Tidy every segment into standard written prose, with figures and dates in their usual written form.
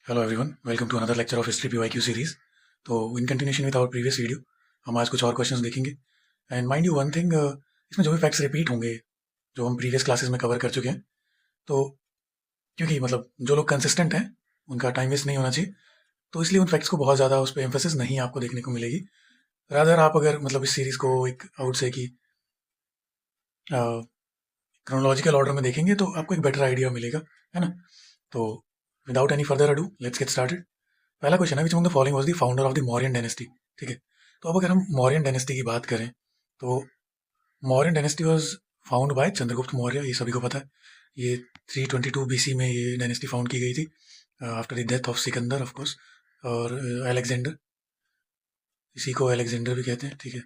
Hello everyone, welcome to another lecture of history PYQ series. तो in continuation with our previous video हम आज कुछ और questions देखेंगे। And mind you one thing, इसमें जो भी फैक्ट्स रिपीट होंगे जो हम प्रीवियस क्लासेस में कवर कर चुके हैं, तो क्योंकि मतलब जो लोग कंसिस्टेंट हैं उनका टाइम वेस्ट नहीं होना चाहिए, तो इसलिए उन फैक्ट्स को बहुत ज़्यादा उस पर एम्फेसिस नहीं आपको देखने को मिलेगी। रादर आप अगर मतलब इस सीरीज़ को एक आउट से कि क्रोनोलॉजिकल ऑर्डर में देखेंगे तो आपको एक बेटर आइडिया मिलेगा, है ना। तो without any further ado let's get started. पहला क्वेश्चन है, which among the following was the founder of the Mauryan dynasty. ठीक है, तो अब अगर हम मौर्यन डायनेस्टी की बात करें तो Mauryan dynasty was found by Chandragupta Maurya, ये सभी को पता है। ये 322 बीसी में ये डायनेस्टी फाउंड की गई थी after the death of Sikandar of course, और अलेक्जेंडर, इसी को अलेक्जेंडर भी कहते हैं। ठीक है,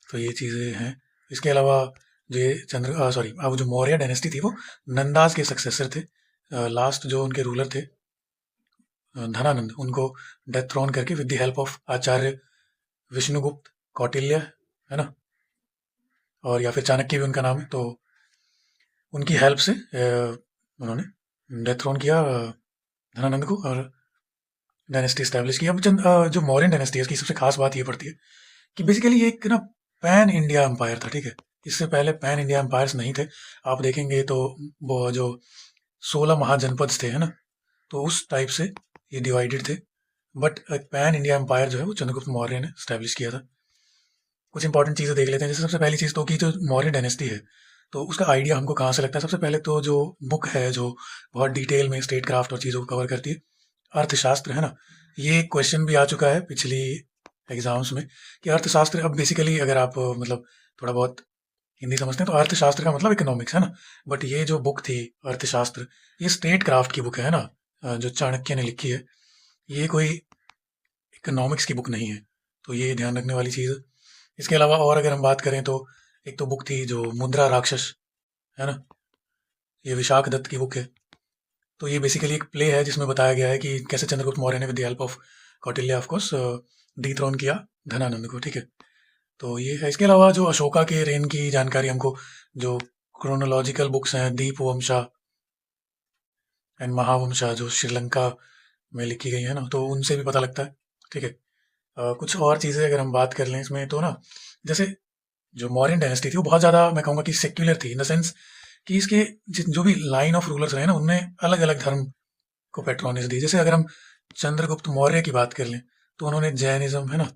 तो ये चीज़ें हैं। इसके अलावा जो ये सॉरी अब जो मौर्य डायनेस्टी थी वो नंदास के सक्सेसर थे। लास्ट जो उनके रूलर थे धनानंद, उनको डेथ थ्रोन करके विद द हेल्प ऑफ आचार्य विष्णुगुप्त कौटिल्य, है ना, और या फिर चाणक्य भी उनका नाम है, तो उनकी हेल्प से उन्होंने डेथ थ्रोन किया धनानंद को और डायनेस्टी स्टैब्लिश की। अब जो मौर्यन डायनेस्टी है इसकी सबसे खास बात ये पड़ती है कि बेसिकली ये एक ना पैन इंडिया एम्पायर था। ठीक है, इससे पहले पैन इंडिया एम्पायर्स नहीं थे। आप देखेंगे तो वो जो 16 महाजनपद थे, है ना, तो उस टाइप से ये डिवाइडेड थे। बट पैन इंडिया एम्पायर जो है वो चंद्रगुप्त मौर्य ने स्टैब्लिश किया था। कुछ इंपॉर्टेंट चीज़ें देख लेते हैं। जैसे सबसे पहली चीज़ तो कि जो मौर्य डायनेस्टी है तो उसका आइडिया हमको कहाँ से लगता है। सबसे पहले तो जो बुक है जो बहुत डिटेल में स्टेट क्राफ्ट और चीज़ों को कवर करती है, अर्थशास्त्र, है ना। ये क्वेश्चन भी आ चुका है पिछली एग्जाम्स में कि अर्थशास्त्र, अब बेसिकली अगर आप मतलब थोड़ा बहुत हिंदी समझते हैं तो अर्थशास्त्र का मतलब इकोनॉमिक्स, है ना। बट ये जो बुक थी अर्थशास्त्र, ये स्टेट क्राफ्ट की बुक है ना, जो चाणक्य ने लिखी है, ये कोई इकोनॉमिक्स की बुक नहीं है। तो ये ध्यान रखने वाली चीज़ है। इसके अलावा और अगर हम बात करें तो एक तो बुक थी जो मुद्रा राक्षस, है ना, ये विशाख दत्त की बुक है। तो ये बेसिकली एक प्ले है जिसमें बताया गया है कि कैसे चंद्रगुप्त मौर्य ने with the help of Kautilya of course dethrone किया धनानंद को। ठीक है, तो ये है। इसके अलावा जो अशोका के रेन की जानकारी हमको जो क्रोनोलॉजिकल बुक्स हैं, दीपवंशा एंड महावंशा जो श्रीलंका में लिखी गई है ना, तो उनसे भी पता लगता है। ठीक है, कुछ और चीज़ें अगर हम बात कर लें इसमें तो ना, जैसे जो मौर्यन डायनेस्टी थी वो बहुत ज़्यादा मैं कहूँगा कि सेक्युलर थी, इन द सेंस कि इसके जो भी लाइन ऑफ रूलर्स रहे ना उनने अलग अलग धर्म को पेट्रोनेज दी। जैसे अगर हम चंद्रगुप्त मौर्य की बात कर लें तो उन्होंने जैनिज्म, है ना,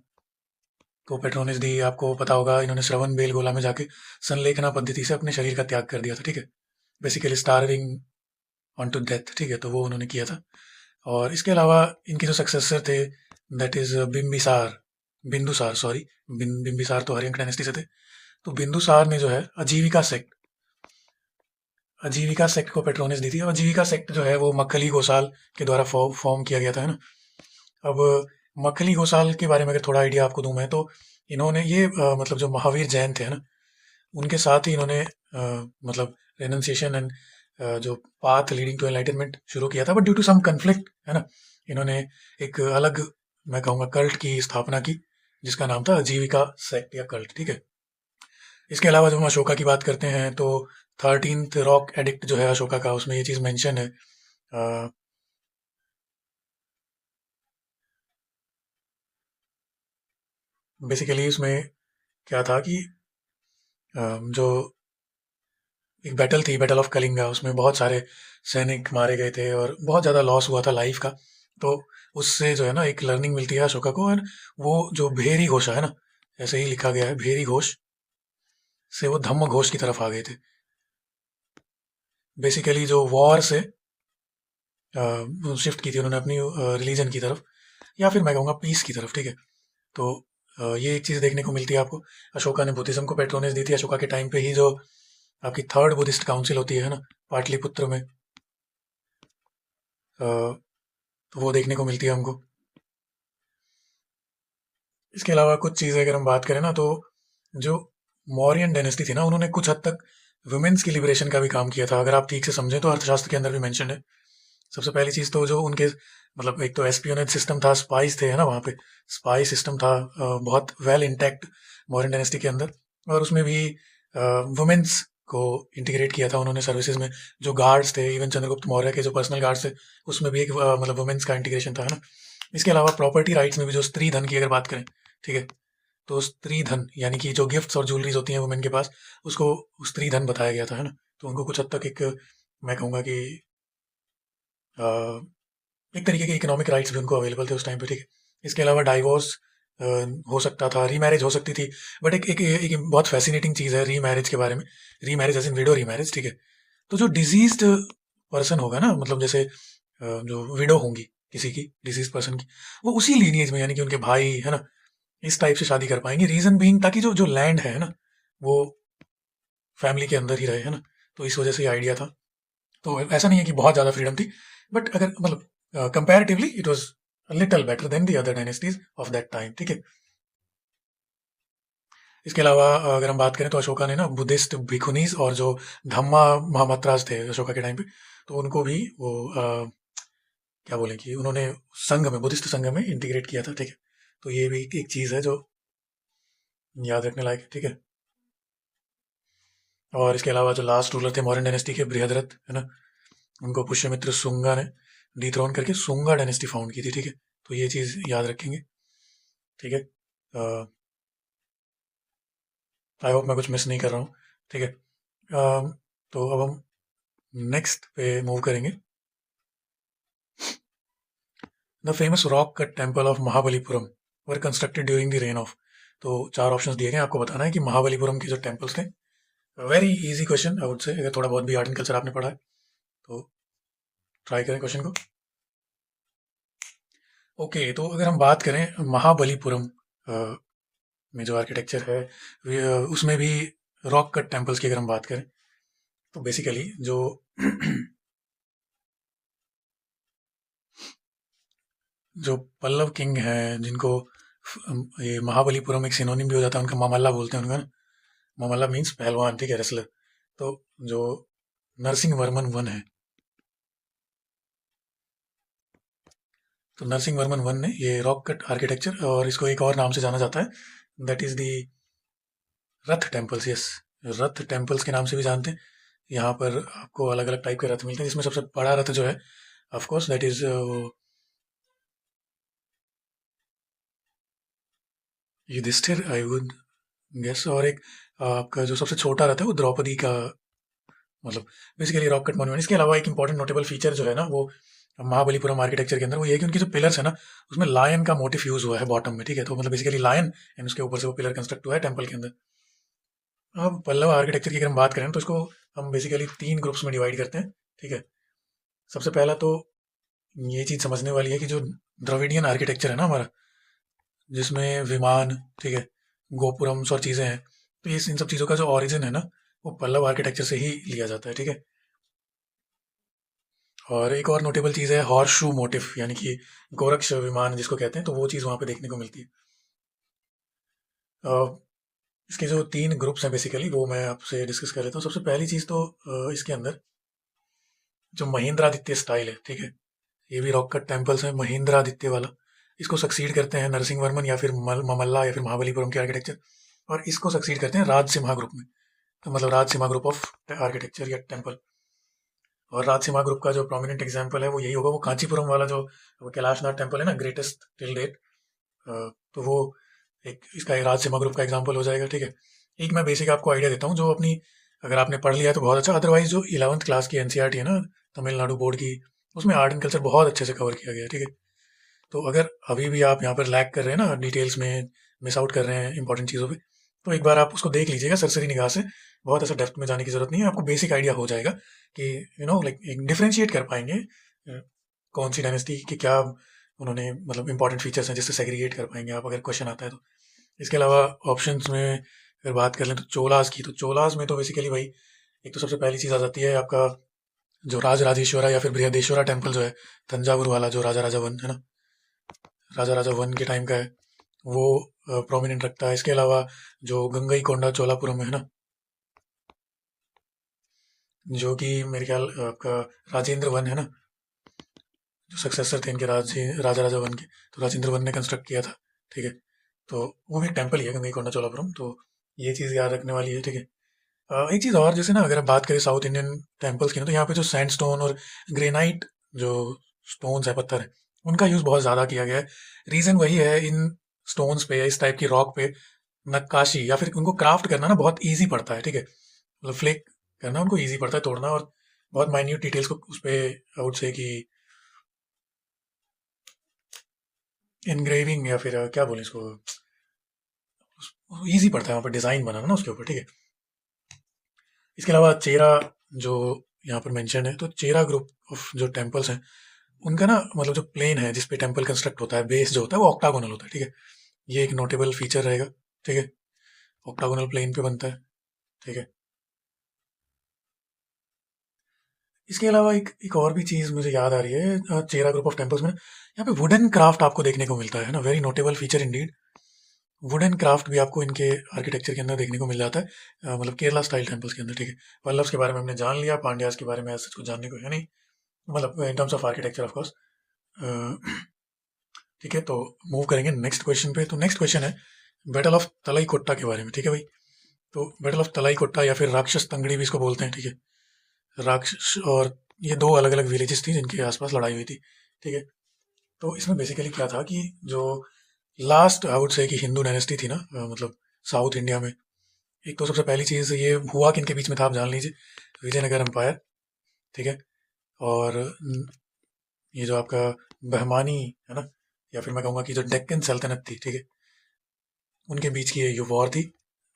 को पेट्रोनेज दी। आपको पता होगा इन्होंने श्रवण बेलगोला में जाके संलेखना पद्धति से अपने शरीर का त्याग कर दिया था। ठीक है, basically starving on to death. ठीक है, तो वो उन्होंने किया था। और इसके अलावा इनके जो सक्सेसर थे that is Bimbisara, Bindusara sorry, Bimbisara तो हरियंक डायनेस्टी से थे। तो बिंदुसार ने जो है आजीविका सेक्ट को पेट्रोनेज दी थी। अब आजीविका सेक्ट जो है वो मक्खली गोसाल के द्वारा फॉर्म किया गया था, है ना। अब मक्खली गोसाल के बारे में अगर थोड़ा आइडिया आपको दूं मैं तो इन्होंने ये मतलब जो महावीर जैन थे, है ना, उनके साथ ही इन्होंने मतलब रेनन्सिएशन एंड जो पाथ लीडिंग टू एनलाइटनमेंट शुरू किया था। But due to some conflict, है ना, इन्होंने एक अलग मैं कहूँगा कल्ट की स्थापना की जिसका नाम था आजीविका सेक्ट या कल्ट। ठीक है, इसके अलावा जब हम अशोका की बात करते हैं तो 13th रॉक एडिक्ट जो है अशोका का, उसमें ये चीज़ मेंशन है। बेसिकली उसमें क्या था कि जो एक बैटल थी, बैटल ऑफ कलिंगा, उसमें बहुत सारे सैनिक मारे गए थे और बहुत ज़्यादा लॉस हुआ था लाइफ का। तो उससे जो है ना एक लर्निंग मिलती है अशोका को। एंड वो जो भेरी घोषा है ना, ऐसे ही लिखा गया है, भेरी घोष से वो धम्म घोष की तरफ आ गए थे। बेसिकली जो वॉर से शिफ्ट की थी उन्होंने अपनी रिलीजन की तरफ, या फिर मैं कहूँगा पीस की तरफ। ठीक है, तो ये एक चीज़ देखने को मिलती है आपको। अशोका ने बुद्धिज्म को पेट्रोनेज दी थी। अशोका के टाइम पे ही जो आपकी थर्ड बुद्धिस्ट काउंसिल होती है ना पाटलिपुत्र में, तो वो देखने को मिलती है हमको। इसके अलावा कुछ चीज़ें अगर हम बात करें ना तो जो मौर्यन डायनेस्टी थी ना उन्होंने कुछ हद तक वुमेन्स की लिबरेशन का भी काम किया था। अगर आप ठीक से समझें तो अर्थशास्त्र के अंदर भी मेंशन है। सबसे पहली चीज़ तो जो उनके मतलब एक तो एस्पियोनेज सिस्टम था, स्पाइस थे, है ना, वहाँ पे स्पाई सिस्टम था बहुत वेल इंटैक्ट मॉडर्न डायनेस्टी के अंदर। और उसमें भी वुमेन्स को इंटीग्रेट किया था उन्होंने सर्विसेज में। जो गार्ड्स थे, इवन चंद्रगुप्त मौर्य के जो पर्सनल गार्ड्स थे, उसमें भी एक मतलब वुमेन्स का इंटीग्रेशन था, है ना। इसके अलावा प्रॉपर्टी राइट्स में भी जो स्त्री धन की अगर बात करें, ठीक है, तो स्त्री धन यानी कि जो गिफ्ट्स और ज्वेलरीज होती हैं वुमेन के पास, उसको स्त्री धन बताया गया था, है ना। तो उनको कुछ हद तक एक, मैं कहूँगा कि अ, एक तरीके के इकोनॉमिक राइट्स भी उनको अवेलेबल थे उस टाइम पे, ठीक है। इसके अलावा डाइवोर्स हो सकता था, रीमैरिज हो सकती थी। बट एक बहुत फैसिनेटिंग चीज़ है रीमैरिज के बारे में, remarriage as in widow remarriage, ठीक है। तो जो डिजीज्ड पर्सन होगा ना, मतलब जैसे जो विडो होंगी किसी की, डिजीज पर्सन की, वो उसी लीनिएज में यानी कि उनके भाई, है ना, इस टाइप से शादी कर पाएंगे। रीजन बीइंग ताकि जो जो लैंड है ना, वो फैमिली के अंदर ही रहे, है ना। तो इस वजह से ये आइडिया था। तो ऐसा नहीं है कि बहुत ज़्यादा फ्रीडम थी, बट अगर मतलब comparatively it was little better than the other dynasties of that time, ठीक है। इसके अलावा अगर हम बात करें तो अशोका ने ना बुद्धिस्ट भिखुनीज और जो धम्मा महामत्रास थे अशोका के टाइम पे, तो उनको भी वो क्या बोलें कि उन्होंने संघ में, बुद्धिस्ट संघ में इंटीग्रेट किया था, ठीक है। तो ये भी एक चीज़ है जो याद रखने लायक है, ठीक है। और इसके अलावा जो लास्ट रूलर थे मौर्यन डायनेस्टी के, बृहद्रथ, है ना, उनको पुष्यमित्र शुंगा ने डिथ्रोन करके शुंगा डायनेस्टी फाउंड की थी, ठीक है। तो ये चीज़ याद रखेंगे, ठीक है। आई होप मैं कुछ मिस नहीं कर रहा हूँ, ठीक है। तो अब हम नेक्स्ट पे मूव करेंगे। The famous rock cut temple of Mahabalipuram were constructed during the rain of. तो 4 ऑप्शंस दिए गए, आपको बताना है कि महाबलीपुरम के जो टेम्पल्स थे। Very easy question I would say, अगर थोड़ा बहुत भी आर्ट एंड कल्चर आपने पढ़ा है तो ट्राई करें क्वेश्चन को। ओके, तो अगर हम बात करें महाबलीपुरम में जो आर्किटेक्चर है, उसमें भी रॉक कट टेम्पल्स की अगर हम बात करें, तो बेसिकली जो जो पल्लव किंग हैं, जिनको ये महाबलीपुरम एक सिनोनिम भी हो जाता है उनका, मामल्ला बोलते हैं उनका ना। मामल्ला मीन्स पहलवान, ठीक है, रेसलर। तो जो नरसिंह वर्मन वन है, तो नरसिंह वर्मन वन ने ये रॉक कट आर्किटेक्चर, और इसको एक और नाम से जाना जाता है, that is the Rath temples. Yes, Rath temples के नाम से भी जानते हैं। यहाँ पर आपको अलग अलग टाइप के रथ मिलते हैं, जिसमें सबसे बड़ा रथ जो है, of course that is Yudhishthira, I would guess. और एक आपका जो सबसे छोटा रथ है वो द्रौपदी का, मतलब बेसिकली रॉक कट मॉन्यूमेंट। इसके अलावा एक इंपॉर्टेंट नोटेबल फीचर जो है ना, वो महाबलीपुरम आर्किटेक्चर के अंदर, वो ये है कि उनकी जो पिलर्स है ना, उसमें लायन का मोटिव यूज हुआ है बॉटम में, ठीक है। तो मतलब बेसिकली लायन एंड उसके ऊपर से वो पिलर कंस्ट्रक्ट हुआ है टेम्पल के अंदर। अब पल्लव आर्किटेक्चर की अगर हम बात करें तो इसको हम बेसिकली 3 ग्रुप्स में डिवाइड करते हैं, ठीक है। सबसे पहला तो ये चीज़ समझने वाली है कि जो द्रविडियन आर्किटेक्चर है ना हमारा, जिसमें विमान, ठीक है, गोपुरम्स और चीज़ें हैं, तो ये इन सब चीज़ों का जो ऑरिजिन है ना, वो पल्लव आर्किटेक्चर से ही लिया जाता है, ठीक है। और एक और नोटेबल चीज़ है हॉर्स शू मोटिव, यानी कि गोरक्ष विमान जिसको कहते हैं, तो वो चीज़ वहाँ पे देखने को मिलती है। इसके जो 3 ग्रुप्स हैं बेसिकली, वो मैं आपसे डिस्कस कर लेता हूँ। सबसे पहली चीज़ तो इसके अंदर जो महेंद्रादित्य स्टाइल है, ठीक है, ये भी रॉक कट टेम्पल्स है, महेंद्रादित्य वाला। इसको सक्सीड करते हैं नरसिंह वर्मन या फिर ममल्ला या फिर महाबलीपुरम के आर्किटेक्चर, और इसको सक्सीड करते हैं राजसिम्हा ग्रुप में। तो मतलब राजसिम्हा ग्रुप ऑफ आर्किटेक्चर या टेम्पल। और राजसिम्हा ग्रुप का जो प्रोमिनेंट एग्जाम्पल है वो यही होगा, वो कांचीपुरम वाला जो वो कैलाशनाथ टेम्पल है ना, ग्रेटेस्ट टिल डेट। तो वो एक इसका राजसिम्हा ग्रुप का एग्जाम्पल हो जाएगा, ठीक है। एक मैं बेसिक आपको आइडिया देता हूँ, जो अपनी अगर आपने पढ़ लिया है तो बहुत अच्छा, अदरवाइज जो 11th क्लास की एनसीईआरटी है ना, तमिलनाडु बोर्ड की, उसमें आर्ट एंड कल्चर बहुत अच्छे से कवर किया गया है, ठीक है। तो अगर अभी भी आप यहाँ पर लैक कर रहे हैं ना, डिटेल्स में मिस आउट कर रहे हैं इंपॉर्टेंट चीज़ों पे, तो एक बार आप उसको देख लीजिएगा सरसरी निगाह से। बहुत ऐसा डेप्थ में जाने की जरूरत नहीं है, आपको बेसिक आइडिया हो जाएगा कि लाइक एक डिफ्रेंशिएट कर पाएंगे कौन सी डायनेस्टी के क्या उन्होंने मतलब इंपॉर्टेंट फीचर्स हैं, जिससे सेग्रीगेट कर पाएंगे आप अगर क्वेश्चन आता है तो। इसके अलावा ऑप्शंस में अगर बात कर लें तो चोलास की, तो चोलास में तो बेसिकली भाई एक तो सबसे पहली चीज़ आ जाती है आपका जो राज राजेश्वरा या फिर बृहदेश्वरा टेम्पल जो है, तंजावुर वाला, जो राजा राजा वन है ना, राजा राजा वन के टाइम का है, वो प्रोमिनेंट रखता है। इसके अलावा जो गंगई कोंडा चोलापुरम में है ना, जो कि मेरे ख्याल आपका राजेंद्र वन है ना, जो सक्सेसर थे इनके राजा राजा वन के, तो राजेंद्र वन ने कंस्ट्रक्ट किया था, ठीक है। तो वो भी एक टेम्पल ही है गंगई कोंडा चोलापुरम, तो ये चीज़ याद रखने वाली है, ठीक है। एक चीज़ और, जैसे ना अगर आप बात करें साउथ इंडियन टेम्पल्स की ना, तो यहाँ पे जो सैंडस्टोन और ग्रेनाइट जो स्टोन्स है, पत्थर है, उनका यूज़ बहुत ज़्यादा किया गया है। रीज़न वही है, इन स्टोन्स पे, इस टाइप की रॉक पे नक्काशी या फिर उनको क्राफ्ट करना ना बहुत ईजी पड़ता है, ठीक है। मतलब फ्लिक करना उनको ईजी पड़ता है, तोड़ना, और बहुत माइन्यूट डिटेल्स को उस पर आउट से कि इनग्रेविंग या फिर क्या बोले इसको, ईजी पड़ता है वहाँ पर डिज़ाइन बनाना ना उसके ऊपर, ठीक है। इसके अलावा चेरा जो यहाँ पर मेंशन है, तो चेरा ग्रुप ऑफ जो टेम्पल्स हैं, उनका ना मतलब जो प्लेन है जिस पे टेम्पल कंस्ट्रक्ट होता है, बेस जो होता है वो ऑक्टागोनल होता है, ठीक है। ये एक नोटेबल फीचर रहेगा, ठीक है। ऑक्टागोनल प्लेन पे बनता है, ठीक है। इसके अलावा एक एक और भी चीज़ मुझे याद आ रही है चेरा ग्रुप ऑफ टेम्पल्स में, यहाँ पे वुडन क्राफ्ट आपको देखने को मिलता है ना, very notable feature Indeed. Wooden craft भी आपको इनके आर्किटेक्चर के अंदर देखने को मिल जाता है, मतलब केरला स्टाइल टेम्पल्स के अंदर, ठीक है। पल्लव्स के बारे में हमने जान लिया, पांड्यास के बारे में ऐसा कुछ जानने को है नहीं, मतलब in terms of architecture of course. ठीक है, तो मूव करेंगे नेक्स्ट क्वेश्चन पे। तो नेक्स्ट क्वेश्चन है बैटल ऑफ तलाई कोट्टा के बारे में, ठीक है भाई। तो बैटल ऑफ तलाई कोट्टा या फिर राक्षस तंगड़ी भी इसको बोलते हैं, ठीक है। राक्षस, और ये दो अलग अलग विलेजेस थी जिनके आसपास लड़ाई हुई थी, ठीक है। तो इसमें बेसिकली क्या था कि जो लास्ट आई वुड से कि हिंदू डायनेस्टी थी ना, मतलब साउथ इंडिया में, एक तो सबसे पहली चीज़ ये हुआ कि इनके बीच में था, आप जान लीजिए, विजयनगर एम्पायर, ठीक है। और ये जो आपका बहमानी है ना, या फिर मैं कहूँगा कि जो डेक्कन सल्तनत थी, ठीक है, उनके बीच की ये वॉर थी।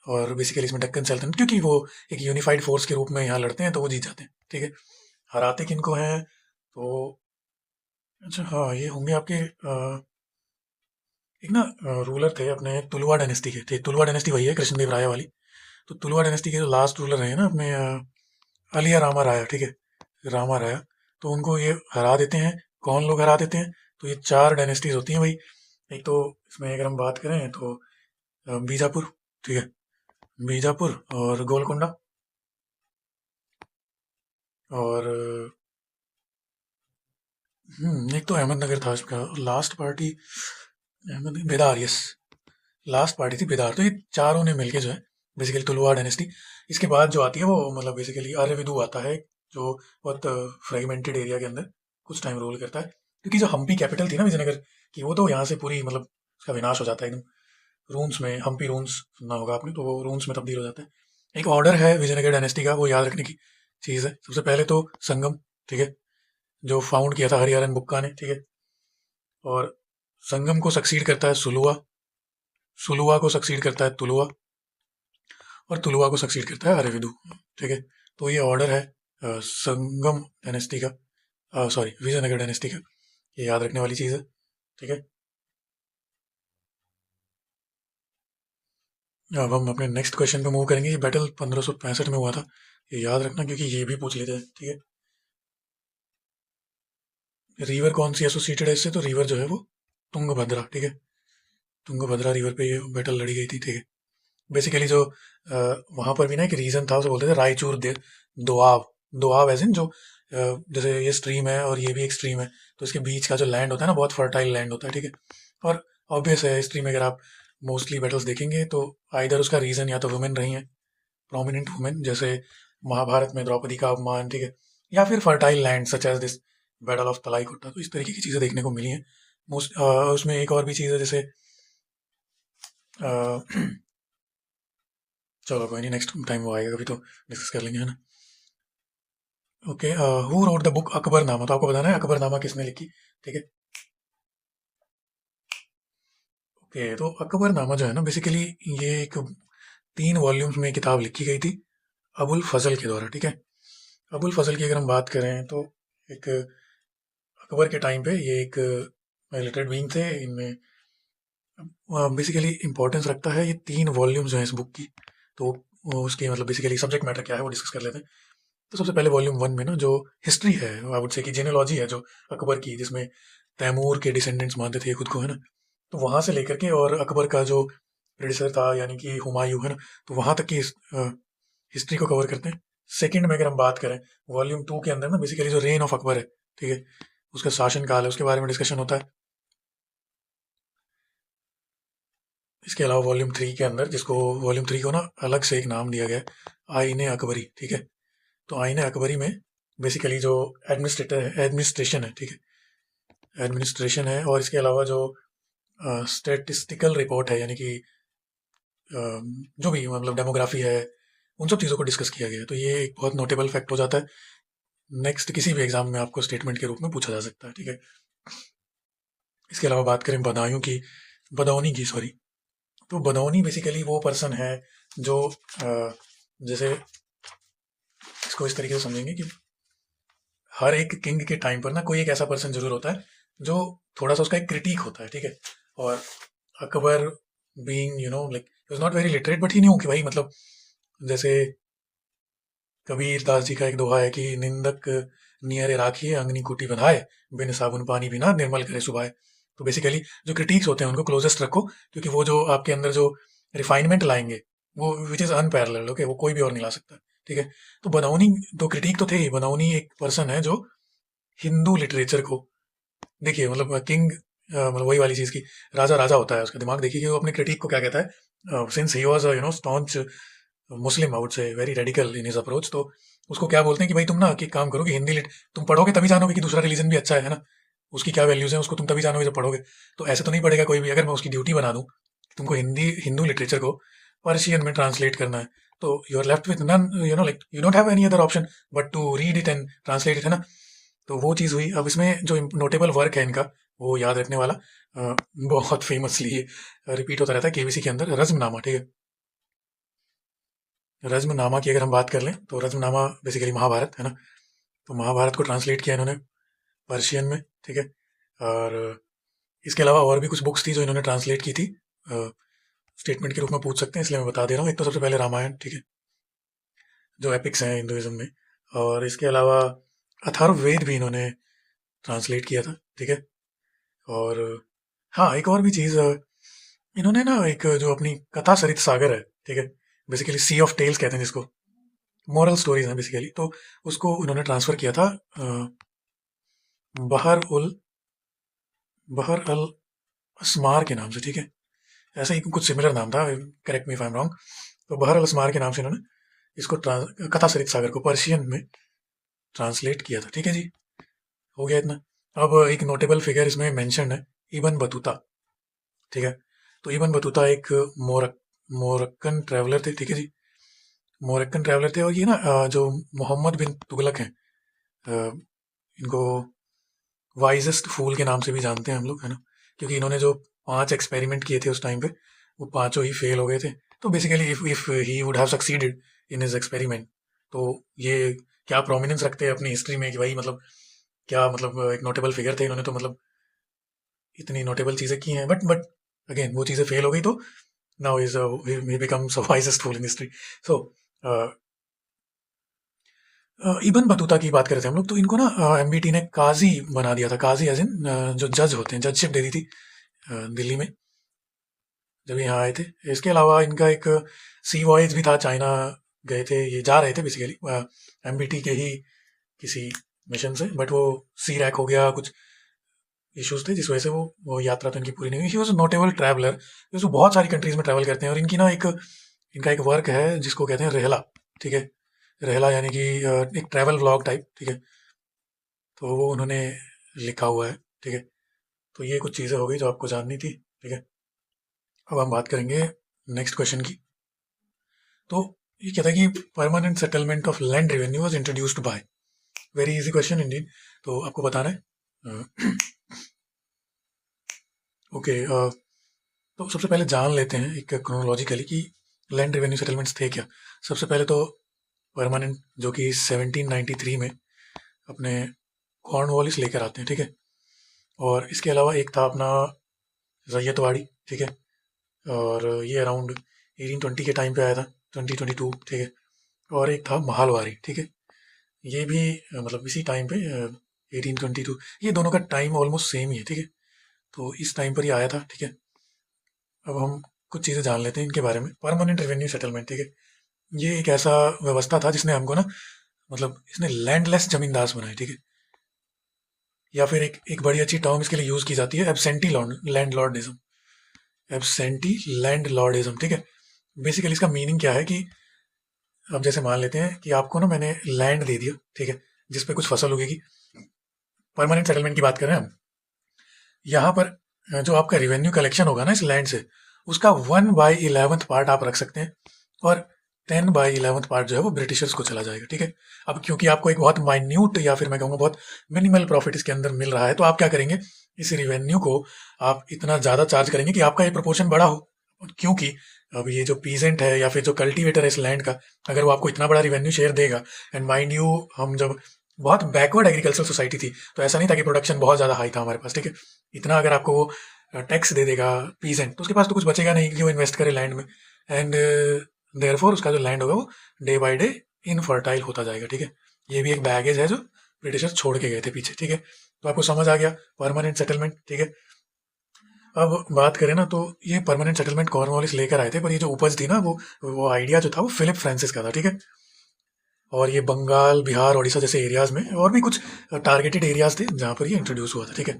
और बेसिकली इसमें डेक्कन सल्तनत, क्योंकि वो एक यूनिफाइड फोर्स के रूप में यहाँ लड़ते हैं, तो वो जीत जाते हैं, ठीक है। हराते किनको हैं, तो अच्छा हाँ, ये होंगे आपके एक ना रूलर थे अपने तुलवा डायनेस्टी के थे। तुलवा डायनेस्टी वही है कृष्णदेव राय वाली। तो तुलवा डायनेस्टी के जो लास्ट रूलर रहे ना अपने अलिया रामा राया, ठीक है, रामा राया। तो उनको ये हरा देते हैं। कौन लोग हरा देते हैं, तो ये चार डायनेस्टीज होती हैं भाई। एक तो इसमें अगर हम बात करें तो बीजापुर, ठीक है, बीजापुर और गोलकोंडा, और एक तो अहमदनगर था इसका लास्ट पार्टी, अहमद बेदार, यस, लास्ट पार्टी थी बेदार। तो ये चारों ने मिलके जो है बेसिकली तुलवा डायनेस्टी। इसके बाद जो आती है वो मतलब बेसिकली आर्यविदु आता है, जो बहुत फ्रेगमेंटेड एरिया के अंदर कुछ टाइम रूल करता है, क्योंकि जो हम्पी कैपिटल थी ना विजयनगर की, वो तो यहाँ से पूरी मतलब उसका विनाश हो जाता है एकदम। रून्स में, हम्पी रून्स सुनना होगा आपने, तो वो रून्स में तब्दील हो जाता है। एक ऑर्डर है विजयनगर डायनेस्टी का, वो याद रखने की चीज़ है। सबसे पहले तो संगम, ठीक है, जो फाउंड किया था हरिहरन बुक्का ने, ठीक है। और संगम को सक्सीड करता है सुलुआ, सुलुआ को सक्सीड करता है तुलुआ, और तुलुआ को सक्सीड करता है अरेविदु, ठीक है। तो ये ऑर्डर है संगम डायनेस्टी का, सॉरी विजयनगर डायनेस्टी का, ये याद रखने वाली चीज़ है, ठीक है। अब हम अपने नेक्स्ट क्वेश्चन पे मूव करेंगे। ये बैटल 1565 में हुआ था, ये याद रखना क्योंकि ये भी पूछ लेते हैं, ठीक है। रिवर कौन सी एसोसिएटेड है इससे, तो रिवर जो है वो तुंगभद्रा, ठीक है। तुंगभद्रा रिवर पे ये बैटल लड़ी गई थी, ठीक है। बेसिकली जो वहां पर भी ना एक रीजन था, उसे बोलते थे रायचूर दोआब। दोआब एज इन जो जैसे ये स्ट्रीम है और ये भी एक स्ट्रीम है, तो इसके बीच का जो लैंड होता है ना, बहुत फर्टाइल लैंड होता है, ठीक है। और ऑब्वियस है हिस्ट्री में अगर आप मोस्टली बैटल्स देखेंगे तो आइदर उसका रीजन या तो वुमेन रही हैं, प्रोमिनेंट वुमेन, जैसे महाभारत में द्रौपदी का अपमान, ठीक है, या फिर fertile land such as this battle of Talikota. तो इस तरीके की चीज़ें देखने को मिली हैं मोस्ट। उसमें एक और भी चीज़ है, जैसे अ, चलो कोई नहीं, नेक्स्ट टाइम वो आएगा कभी तो डिस्कस कर लेंगे, है ना। Okay, who wrote the book Akbarnama, तो आपको बताना है अकबरनामा किसने लिखी, ठीक है। ओके, तो अकबरनामा जो है ना बेसिकली ये एक 3 वॉल्यूम्स में किताब लिखी गई थी अबुल फजल के द्वारा, ठीक है। अबुल फजल की अगर हम बात करें तो एक अकबर के टाइम पे ये एक लिटरेट बीइंग थे। इनमें बेसिकली इंपॉर्टेंस रखता है ये 3 वॉल्यूम्स जो है इस बुक की। तो उसकी मतलब बेसिकली सब्जेक्ट मैटर क्या है वो डिस्कस कर लेते हैं। तो सबसे पहले वॉल्यूम 1 में ना जो हिस्ट्री है, आई वुड से कि जेनेलॉजी है जो अकबर की, जिसमें तैमूर के डिसेंडेंट्स मानते थे खुद को, है ना। तो वहां से लेकर के और अकबर का जो प्रेडिसर था यानी कि हुमायूं, है ना, तो वहां तक की हिस्ट्री को कवर करते हैं। सेकंड में अगर हम बात करें वॉल्यूम 2 के अंदर ना बेसिकली जो रेन ऑफ अकबर है, ठीक है, उसका शासन काल है, उसके बारे में डिस्कशन होता है। इसके अलावा वॉल्यूम 3 के अंदर, जिसको वॉल्यूम 3 को ना अलग से एक नाम दिया गया है आईने अकबरी, ठीक है। तो आईने अकबरी में बेसिकली जो एडमिनिस्ट्रेशन है, ठीक है, एडमिनिस्ट्रेशन है, और इसके अलावा जो स्टेटिस्टिकल रिपोर्ट है, यानी कि जो भी मतलब डेमोग्राफी है, उन सब चीज़ों को डिस्कस किया गया है। तो ये एक बहुत नोटेबल फैक्ट हो जाता है। नेक्स्ट किसी भी एग्जाम में आपको स्टेटमेंट के रूप में पूछा जा सकता है, ठीक है। इसके अलावा बात करें बदायूं की सॉरी, तो बदायूनी बेसिकली वो पर्सन है जो जैसे इसको इस तरीके से समझेंगे कि हर एक किंग के टाइम पर ना कोई एक ऐसा पर्सन जरूर होता है जो थोड़ा सा उसका एक क्रिटिक होता है, ठीक है। और Akbar being like he was not very literate, but he new कि भाई मतलब जैसे कबीर दास जी का एक दोहा है कि निंदक नियरे राखिए अंगनी कुटी बंधाए, बिन साबुन पानी बिना निर्मल करे सुभाए। तो बेसिकली जो क्रिटिक्स होते हैं उनको क्लोजेस्ट रखो, क्योंकि वो जो आपके अंदर जो रिफाइनमेंट लाएंगे वो विच इज़ अनपैरेलल्ड, ओके, वो कोई भी और नहीं ला सकता, ठीक है। तो बदाऊनी तो क्रिटिक तो थे ही, बदाऊनी एक पर्सन है जो हिंदू लिटरेचर को, देखिए मतलब किंग मतलब वही वाली चीज़ की राजा राजा होता है, उसका दिमाग देखिए कि वो अपने क्रिटिक को क्या कहता है। Since he was staunch Muslim, I would say very radical in his approach, तो उसको क्या बोलते हैं कि भाई तुम ना कि काम करो कि तुम पढ़ोगे तभी जानोगे कि दूसरा रिलीजन भी अच्छा है ना, उसकी क्या वैल्यूज है, उसको तुम तभी जानोगे जब पढ़ोगे। तो ऐसे तो नहीं पढ़ेगा कोई भी। अगर मैं उसकी ड्यूटी बना दूं तुमको हिंदू लिटरेचर को पर्शियन में ट्रांसलेट करना है, तो you are left with none, like you don't have any other option but to read it and translate it, है ना। तो वो चीज़ हुई। अब इसमें जो नोटेबल वर्क है इनका वो याद रखने वाला, बहुत फेमसली रिपीट होता रहता है केबीसी के अंदर, रज़्मनामा, ठीक है। रज़्मनामा की अगर हम बात कर लें तो रज़्मनामा बेसिकली महाभारत है ना। तो महाभारत को ट्रांसलेट किया इन्होंने पर्शियन में, ठीक है। और इसके अलावा और भी कुछ बुक्स थी जो इन्होंने ट्रांसलेट की थी, स्टेटमेंट के रूप में पूछ सकते हैं, इसलिए मैं बता दे रहा हूँ। एक तो सबसे पहले रामायण, ठीक है, जो एपिक्स हैं हिंदुइज्म में। और इसके अलावा अथर्ववेद भी इन्होंने ट्रांसलेट किया था, ठीक है। और हाँ, एक और भी चीज़, इन्होंने ना एक जो अपनी कथा सरित सागर है, ठीक है, बेसिकली सी ऑफ टेल्स कहते हैं जिसको, मॉरल स्टोरीज हैं बेसिकली, तो उसको उन्होंने ट्रांसफ़र किया था बहर उल बहर अल अस्मार के नाम से, ठीक है। ऐसा ही कुछ सिमिलर नाम था, correct me if I am wrong. तो बहर अल अस्मार के नाम से इन्होंने इसको कथा सरित सागर को पर्शियन में ट्रांसलेट किया था, ठीक है जी। हो गया इतना। अब एक नोटेबल फिगर इसमें मेंशन है, इबन बतूता, ठीक है। तो इबन बतूता एक मोरक्कन ट्रैवलर थे, ठीक है जी। मोरक्कन ट्रैवलर थे, और ये ना जो मोहम्मद बिन तुगलक हैं, इनको वाइजेस्ट फूल के नाम से भी जानते हैं हम लोग, है ना, क्योंकि इन्होंने जो 5 एक्सपेरिमेंट किए थे उस टाइम पे वो पांचों ही फेल हो गए थे। तो basically if he would have succeeded in his experiment, तो ये क्या प्रोमिनेंस रखते हैं अपनी हिस्ट्री में कि भाई मतलब क्या मतलब एक नोटेबल फिगर थे इन्होंने, तो मतलब इतनी नोटेबल चीज़ें की हैं, बट अगेन वो चीज़ें फेल हो गई, तो now is he becomes wisest fool in history. So Ibn Battuta की बात कर रहे थे हम लोग, तो इनको ना एमबीटी ने काजी बना दिया था। काजी एज इन जो जज होते हैं, जजशिप दे दी थी दिल्ली में जब यहाँ आए थे। इसके अलावा इनका एक सी वॉयज भी था, चाइना गए थे, ये जा रहे थे बेसिकली एमबीटी के ही किसी मिशन से, बट वो सी रैक हो गया, कुछ इश्यूज थे जिस वजह से वो यात्रा तो इनकी पूरी नहीं हुई। ही वॉज नोटेबल ट्रैवलर, वो बहुत सारी कंट्रीज में ट्रैवल करते हैं, और इनकी ना इनका एक वर्क है जिसको कहते हैं रेहला, ठीक है। रेहला यानी कि एक ट्रैवल व्लॉग टाइप, ठीक है। तो वो उन्होंने लिखा हुआ है, ठीक है। तो ये कुछ चीज़ें हो गई जो आपको जाननी थी, ठीक है। अब हम बात करेंगे नेक्स्ट क्वेश्चन की। तो ये कहता है कि permanent settlement of land revenue was introduced by, very easy question Indeed. तो आपको बताना है ओके। तो सबसे पहले जान लेते हैं एक क्रोनोलॉजिकली कि लैंड रेवेन्यू सेटलमेंट्स थे क्या। सबसे पहले तो परमानेंट जो कि 1793 में अपने कॉर्नवालिस लेकर आते हैं, ठीक है। और इसके अलावा एक था अपना रैयतवाड़ी, ठीक है, और ये अराउंड 1820 के टाइम पे आया था, 2022, ठीक है। और एक था महालवारी, ठीक है, ये भी मतलब इसी टाइम पे 1822, ये दोनों का टाइम ऑलमोस्ट सेम ही है, ठीक है। तो इस टाइम पर ही आया था, ठीक है। अब हम कुछ चीज़ें जान लेते हैं इनके बारे में। परमानेंट रेवेन्यू सेटलमेंट, ठीक है, ये एक ऐसा व्यवस्था था जिसने हमको ना मतलब इसने लैंडलेस जमींदार बनाए, ठीक है। या फिर एक बड़ी अच्छी टर्म इसके लिए यूज़ की जाती है, एब्सेंटी लैंडलॉर्डिज्म। एब्सेंटी लैंडलॉर्डिज्म, ठीक है। बेसिकली इसका मीनिंग क्या है कि अब जैसे मान लेते हैं कि आपको ना मैंने लैंड दे दिया, ठीक है, जिस पे कुछ फसल उगेगी। परमानेंट सेटलमेंट की बात कर रहे हैं हम। यहाँ पर जो आपका रेवेन्यू कलेक्शन होगा ना इस लैंड से, उसका 1/11 पार्ट आप रख सकते हैं और 10/11 पार्ट जो है वो ब्रिटिशर्स को चला जाएगा, ठीक है। अब क्योंकि आपको एक बहुत माइन्यूट या फिर मैं कहूँगा बहुत मिनिमल प्रॉफिट इसके अंदर मिल रहा है, तो आप क्या करेंगे, इस रेवेन्यू को आप इतना ज़्यादा चार्ज करेंगे कि आपका ये प्रोपोर्शन बड़ा हो। क्योंकि अब ये जो पीजेंट है या फिर जो कल्टीवेटर है इस लैंड का, अगर वो आपको इतना बड़ा रेवेन्यू शेयर देगा, एंड माइंड यू हम जब बहुत बैकवर्ड एग्रीकल्चर सोसाइटी थी, तो ऐसा नहीं था कि प्रोडक्शन बहुत ज़्यादा हाई था हमारे पास, ठीक है। इतना अगर आपको वो टैक्स दे देगा पीजेंट, तो उसके पास तो कुछ बचेगा नहीं कि वो इन्वेस्ट करे लैंड में, एंड देयरफॉर उसका जो लैंड होगा वो डे बाय डे इनफर्टाइल होता जाएगा, ठीक है। ये भी एक बैगेज है जो ब्रिटिशर्स छोड़ के गए थे पीछे, ठीक है। तो आपको समझ आ गया परमानेंट सेटलमेंट, ठीक है। अब बात करें ना, तो ये परमानेंट सेटलमेंट कॉर्नवालिस लेकर आए थे, पर ये जो उपज थी ना, वो आइडिया जो था वो फिलिप फ्रांसिस का था, ठीक है। और ये बंगाल, बिहार, उड़ीसा जैसे एरियाज में और भी कुछ टारगेटेड एरियाज थे जहाँ पर ये इंट्रोड्यूस हुआ था, ठीक है।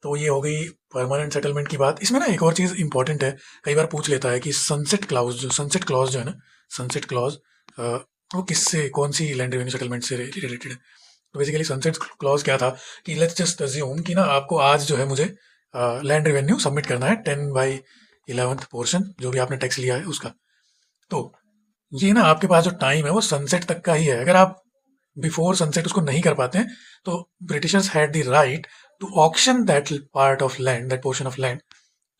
तो ये हो गई परमानेंट सेटलमेंट की बात। इसमें ना एक और चीज़ इंपॉर्टेंट है, कई बार पूछ लेता है कि सनसेट क्लॉज जो है ना, सनसेट क्लॉज वो किससे, कौन सी लैंड रेवेन्यू सेटलमेंट से रिलेटेड है। तो बेसिकली सनसेट क्लॉज क्या था कि लेट्स जस्ट अज्यूम कि ना आपको आज जो है मुझे लैंड रेवेन्यू सबमिट करना है 10/11 पोर्शन जो भी आपने टैक्स लिया है उसका। तो ये ना आपके पास जो टाइम है वो सनसेट तक का ही है। अगर आप बिफोर सनसेट उसको नहीं कर पाते हैं, तो Britishers had the right to auction that part of land, that portion of land,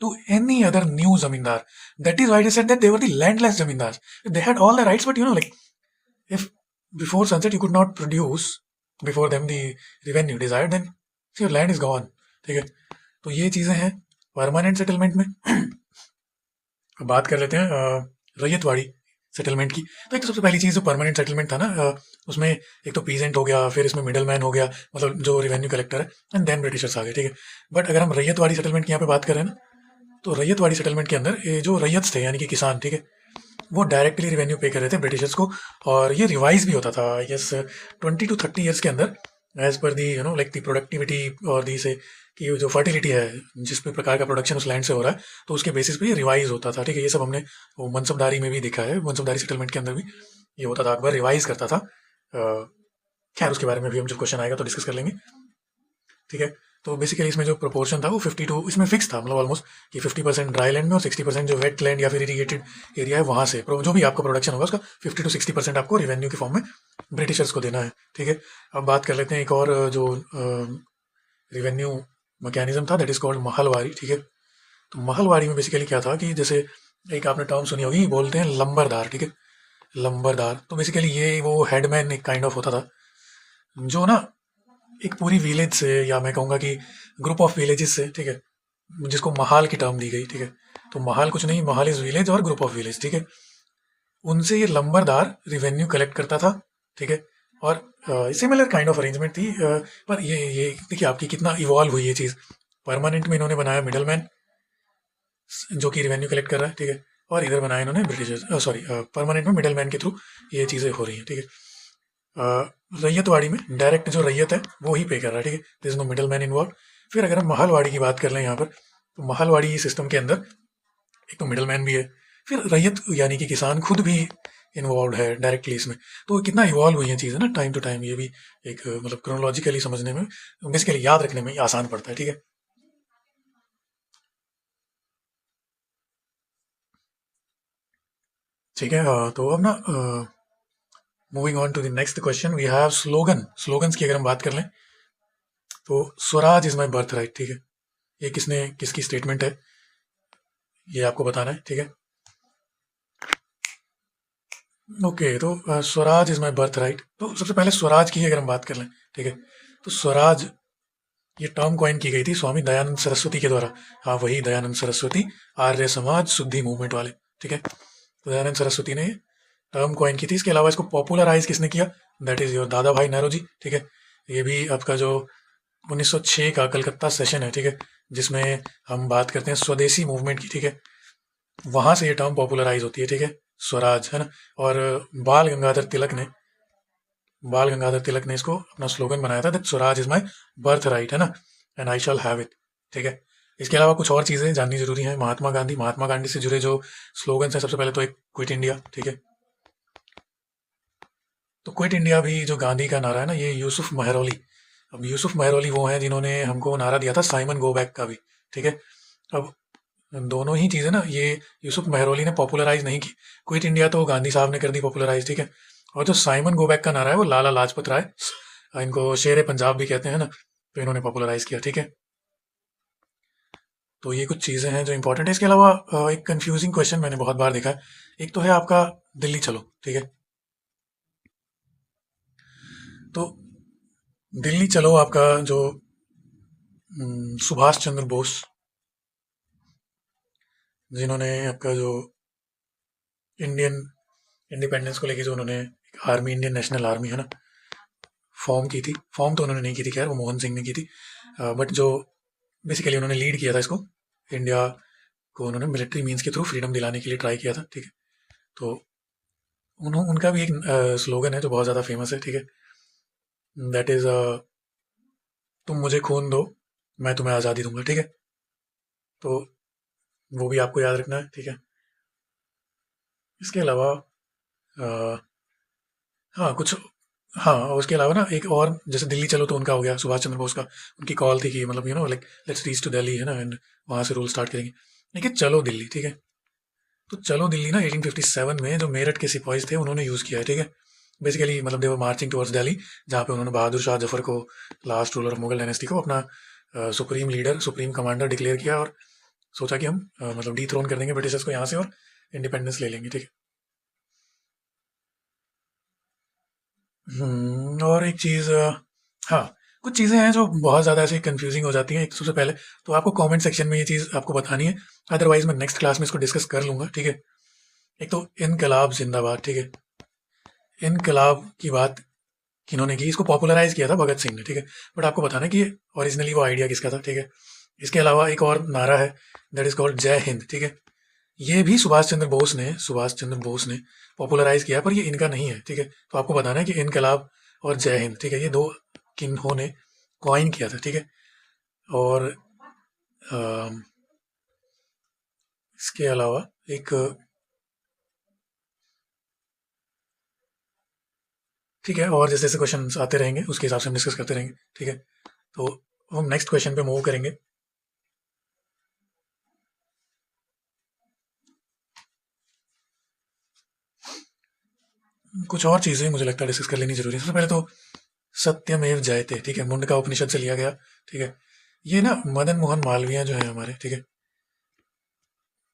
to any other new zamindar. That is why they said that they were the landless zamindars. They had all the rights, but like if before sunset you could not produce before them the revenue desired, then your land is gone. ठीक है, तो ये चीजें हैं permanent settlement में। बात कर लेते हैं रैयतवाड़ी सेटलमेंट की। तो एक तो सबसे पहली चीज़ जो परमानेंट सेटलमेंट था ना, उसमें एक तो पीजेंट हो गया, फिर इसमें मिडल मैन हो गया, मतलब जो रेवेन्यू कलेक्टर है, एंड देन ब्रिटिशर्स आ गए, ठीक है। बट अगर हम रैयतवाड़ी सेटलमेंट की यहाँ पे बात करें ना, तो रैयतवाड़ी सेटलमेंट के अंदर ये जो रैयत थे यानी कि किसान, ठीक है, वो डायरेक्टली रेवेन्यू पे कर रहे थे ब्रिटिशर्स को। और ये रिवाइज भी होता था आई गेस 20 to 30 ईयर्स के अंदर, as per the like the productivity और दी से कि जो फर्टिलिटी है, जिस भी प्रकार का प्रोडक्शन उस लैंड से हो रहा है, तो उसके बेसिस पे ये रिवाइज होता था, ठीक है। ये सब हमने वो मनसबदारी में भी देखा है, मनसबदारी सेटलमेंट के अंदर भी ये होता था, अकबर रिवाइज करता था। खैर उसके बारे में भी हम जब क्वेश्चन आएगा तो डिस्कस कर लेंगे, ठीक है। तो बेसिकली इसमें जो प्रोपोर्शन था वो 52 इसमें फिक्स था, मतलब ऑलमोस्ट कि 50% ड्राई लैंड में और 60% जो वेट लैंड या फिर इरीगेटेड एरिया है वहाँ से जो भी आपका प्रोडक्शन होगा उसका 50 to 60% आपको रेवेन्यू के फॉर्म में ब्रिटिशर्स को देना है, ठीक है। अब बात कर लेते हैं एक और जो रेवेन्यू मैकेनिज्म था, दैट इज कॉल्ड महलवारी, ठीक है। तो महलवारी में बेसिकली क्या था कि जैसे एक आपने टर्म सुनी होगी, बोलते हैं लंबरदार, ठीक है, लंबरदार। तो बेसिकली ये वो हेडमैन एक काइंड ऑफ होता था, जो ना एक पूरी विलेज से, या मैं कहूँगा कि ग्रुप ऑफ विलेजेस से, ठीक है, जिसको महाल की टर्म दी गई, ठीक है। तो महाल कुछ नहीं, महाल इज विलेज और ग्रुप ऑफ विलेज, ठीक है। उनसे ये लंबरदार रिवेन्यू कलेक्ट करता था, ठीक है। और सिमिलर काइंड ऑफ अरेंजमेंट थी, पर ये देखिए आपकी कितना इवॉल्व हुई ये चीज़। परमानेंट में इन्होंने बनाया मिडलमैन जो कि रेवेन्यू कलेक्ट कर रहा है, ठीक है, और इधर बनाया इन्होंने ब्रिटिशर्स, सॉरी परमानेंट में मिडलमैन के थ्रू ये चीज़ें हो रही हैं, ठीक है। रैयतवाड़ी में डायरेक्ट जो रैयत है वो ही पे कर रहा है, ठीक है, there is no middle man involve. फिर अगर हम महलवाड़ी की बात कर लें यहाँ पर, तो महलवाड़ी सिस्टम के अंदर एक तो मिडल मैन भी है, फिर रैयत यानी कि किसान खुद भी इन्वॉल्व है डायरेक्टली इसमें। तो कितना इवॉल्व हुई है चीज़ें ना टाइम टू टाइम, ये भी एक मतलब क्रोनोलॉजिकली समझने में, बेसिकली याद रखने में आसान पड़ता है, ठीक है। ठीक है, तो अब ना moving on to the next question, we have slogans की अगर हम बात कर लें, तो Swaraj is my birth right, ठीक है, ये किसकी स्टेटमेंट है ये आपको बताना है, ठीक है। ओके, तो Swaraj is my birth right. तो सबसे पहले स्वराज की अगर हम बात कर लें, ठीक है, तो स्वराज ये टर्म कॉइन की गई थी स्वामी दयानंद सरस्वती के द्वारा। हाँ, वही दयानंद सरस्वती, आर्य समाज शुद्धि मूवमेंट वाले, ठीक है। तो दयानंद सरस्वती ने टर्म कॉइन की थी। इसके अलावा इसको पॉपुलराइज किसने किया, दैट इज योर दादा भाई नेहरू जी, ठीक है। ये भी आपका जो 1906 का कलकत्ता सेशन है, ठीक है, जिसमें हम बात करते हैं स्वदेशी मूवमेंट की, ठीक है, वहां से ये टर्म पॉपुलराइज होती है, ठीक है, स्वराज, है ना। और बाल गंगाधर तिलक ने इसको अपना स्लोगन बनाया था, that Swaraj is my birth right, है ना, and I shall have it, ठीक है। इसके अलावा कुछ और चीज़ें जाननी जरूरी है। महात्मा गांधी से जुड़े जो स्लोगन है, सबसे पहले तो एक क्विट इंडिया, ठीक है, तो क्विट इंडिया भी जो गांधी का नारा है ना, ये यूसुफ महरौली, अब यूसुफ महरौली वो हैं जिन्होंने हमको नारा दिया था साइमन गो बैक का भी, ठीक है। अब दोनों ही चीज़ें ना ये यूसुफ महरौली ने पॉपुलराइज नहीं की, क्विट इंडिया तो गांधी साहब ने कर दी पॉपुलराइज, ठीक है। और जो साइमन गो बैक का नारा है वो लाला लाजपत राय, इनको शेर पंजाब भी कहते हैं ना, तो इन्होंने पॉपुलराइज किया, ठीक है। तो ये कुछ चीज़ें हैं जो इंपॉर्टेंट है। इसके अलावा एक कंफ्यूजिंग क्वेश्चन मैंने बहुत बार देखा है, एक तो है आपका दिल्ली चलो, ठीक है। तो दिल्ली चलो आपका जो सुभाष चंद्र बोस, जिन्होंने आपका जो इंडियन इंडिपेंडेंस को लेके जो उन्होंने आर्मी, इंडियन नेशनल आर्मी है ना, फॉर्म की थी, फॉर्म तो उन्होंने नहीं की थी, खैर वो मनमोहन सिंह ने की थी, बट जो बेसिकली उन्होंने लीड किया था इसको, इंडिया को उन्होंने मिलिट्री मीन्स के थ्रू फ्रीडम दिलाने के लिए ट्राई किया था, ठीक है। तो उनका भी एक स्लोगन है जो बहुत ज़्यादा फेमस है, ठीक है, दैट इज़ तुम मुझे खून दो मैं तुम्हें आज़ादी दूंगा, ठीक है। तो वो भी आपको याद रखना है, ठीक है। इसके अलावा अ, हाँ कुछ, हाँ और उसके अलावा ना एक और, जैसे दिल्ली चलो तो उनका हो गया, सुभाष चंद्र बोस का, उनकी कॉल थी कि मतलब like let's reach to Delhi है ना, एंड वहाँ से रूल स्टार्ट करेंगे, लेकिन चलो दिल्ली, ठीक है। तो चलो दिल्ली ना 1857 में जो मेरठ के सिपाही थे उन्होंने यूज़ किया है, ठीक है। बेसिकली मतलब दे वर मार्चिंग टुवर्ड्स दिल्ली, जहाँ पे उन्होंने बहादुर शाह जफर को, last ruler of Mughal dynasty को, अपना supreme leader, supreme commander declare किया, और सोचा कि हम मतलब डी थ्रोन कर देंगे ब्रिटिशर्स को यहाँ से और इंडिपेंडेंस ले लेंगे, ठीक है। और एक चीज़, हाँ कुछ चीज़ें हैं जो बहुत ज़्यादा ऐसे कंफ्यूजिंग हो जाती हैं। एक सबसे पहले तो आपको कमेंट सेक्शन में ये चीज़ आपको बतानी है, अदरवाइज मैं नेक्स्ट क्लास में इसको डिस्कस कर लूँगा, ठीक है। एक तो इनकलाब जिंदाबाद, ठीक है, इनकलाब की बात किन्होंने की, इसको पॉपुलराइज किया था भगत सिंह ने, ठीक है। बट आपको बताना है कि ओरिजिनली वो आइडिया किसका था, ठीक है। इसके अलावा एक और नारा है, दैट इज कॉल्ड जय हिंद, ठीक है। ये भी सुभाष चंद्र बोस ने पॉपुलराइज किया, पर ये इनका नहीं है, ठीक है। तो आपको बताना है कि इनकलाब और जय हिंद, ठीक है, ये दो किन्होंने कॉइन किया था, ठीक है। और अम, इसके अलावा एक, ठीक है, और जैसे जैसे क्वेश्चन आते रहेंगे उसके हिसाब से हम डिस्कस करते रहेंगे, ठीक है। तो हम नेक्स्ट क्वेश्चन पे मूव करेंगे। कुछ और चीज़ें मुझे लगता है डिस्कस कर लेनी जरूरी है। सबसे पहले तो सत्यमेव जयते, ठीक है, मुंडका उपनिषद से लिया गया, ठीक है। ये ना मदन मोहन मालवीय जो है हमारे, ठीक है,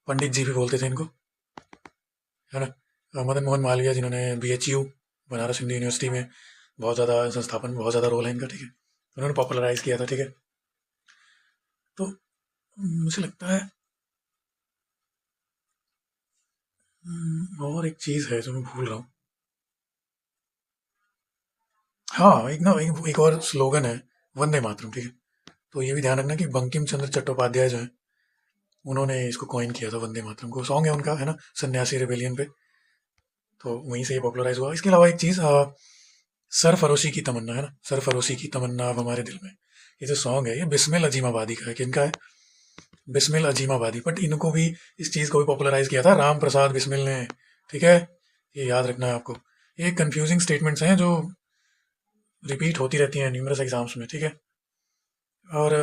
पंडित जी भी बोलते थे इनको, है ना। मदन मोहन मालवीय जिन्होंने BHU, बनारस हिंदू यूनिवर्सिटी में बहुत ज़्यादा संस्थापन में बहुत ज़्यादा रोल है इनका, ठीक है, उन्होंने पॉपुलराइज किया था, ठीक है। तो मुझे लगता है और एक चीज़ है जो मैं भूल रहा हूँ, हाँ एक और स्लोगन है, वंदे मातरम, ठीक है। तो ये भी ध्यान रखना कि बंकिम चंद्र चट्टोपाध्याय जो है उन्होंने इसको कॉइन किया था, वंदे मातरम को, सॉन्ग है उनका, है ना, सन्यासी रेबेलियन पे, तो वहीं से ये पॉपुलराइज हुआ। इसके अलावा एक चीज़, सरफरोशी की तमन्ना, है ना, सरफरोशी की तमन्ना अब हमारे दिल में, ये जो सॉन्ग है ये बिस्मिल अजीमाबादी का है, किनका है, बिस्मिल अजीमाबादी, बट इनको भी, इस चीज़ को भी पॉपुलराइज किया था राम प्रसाद बिस्मिल ने, ठीक है। ये याद रखना है आपको, ये कंफ्यूजिंग स्टेटमेंट्स हैं जो रिपीट होती रहती हैं न्यूमरस एग्जाम्स में, ठीक है। और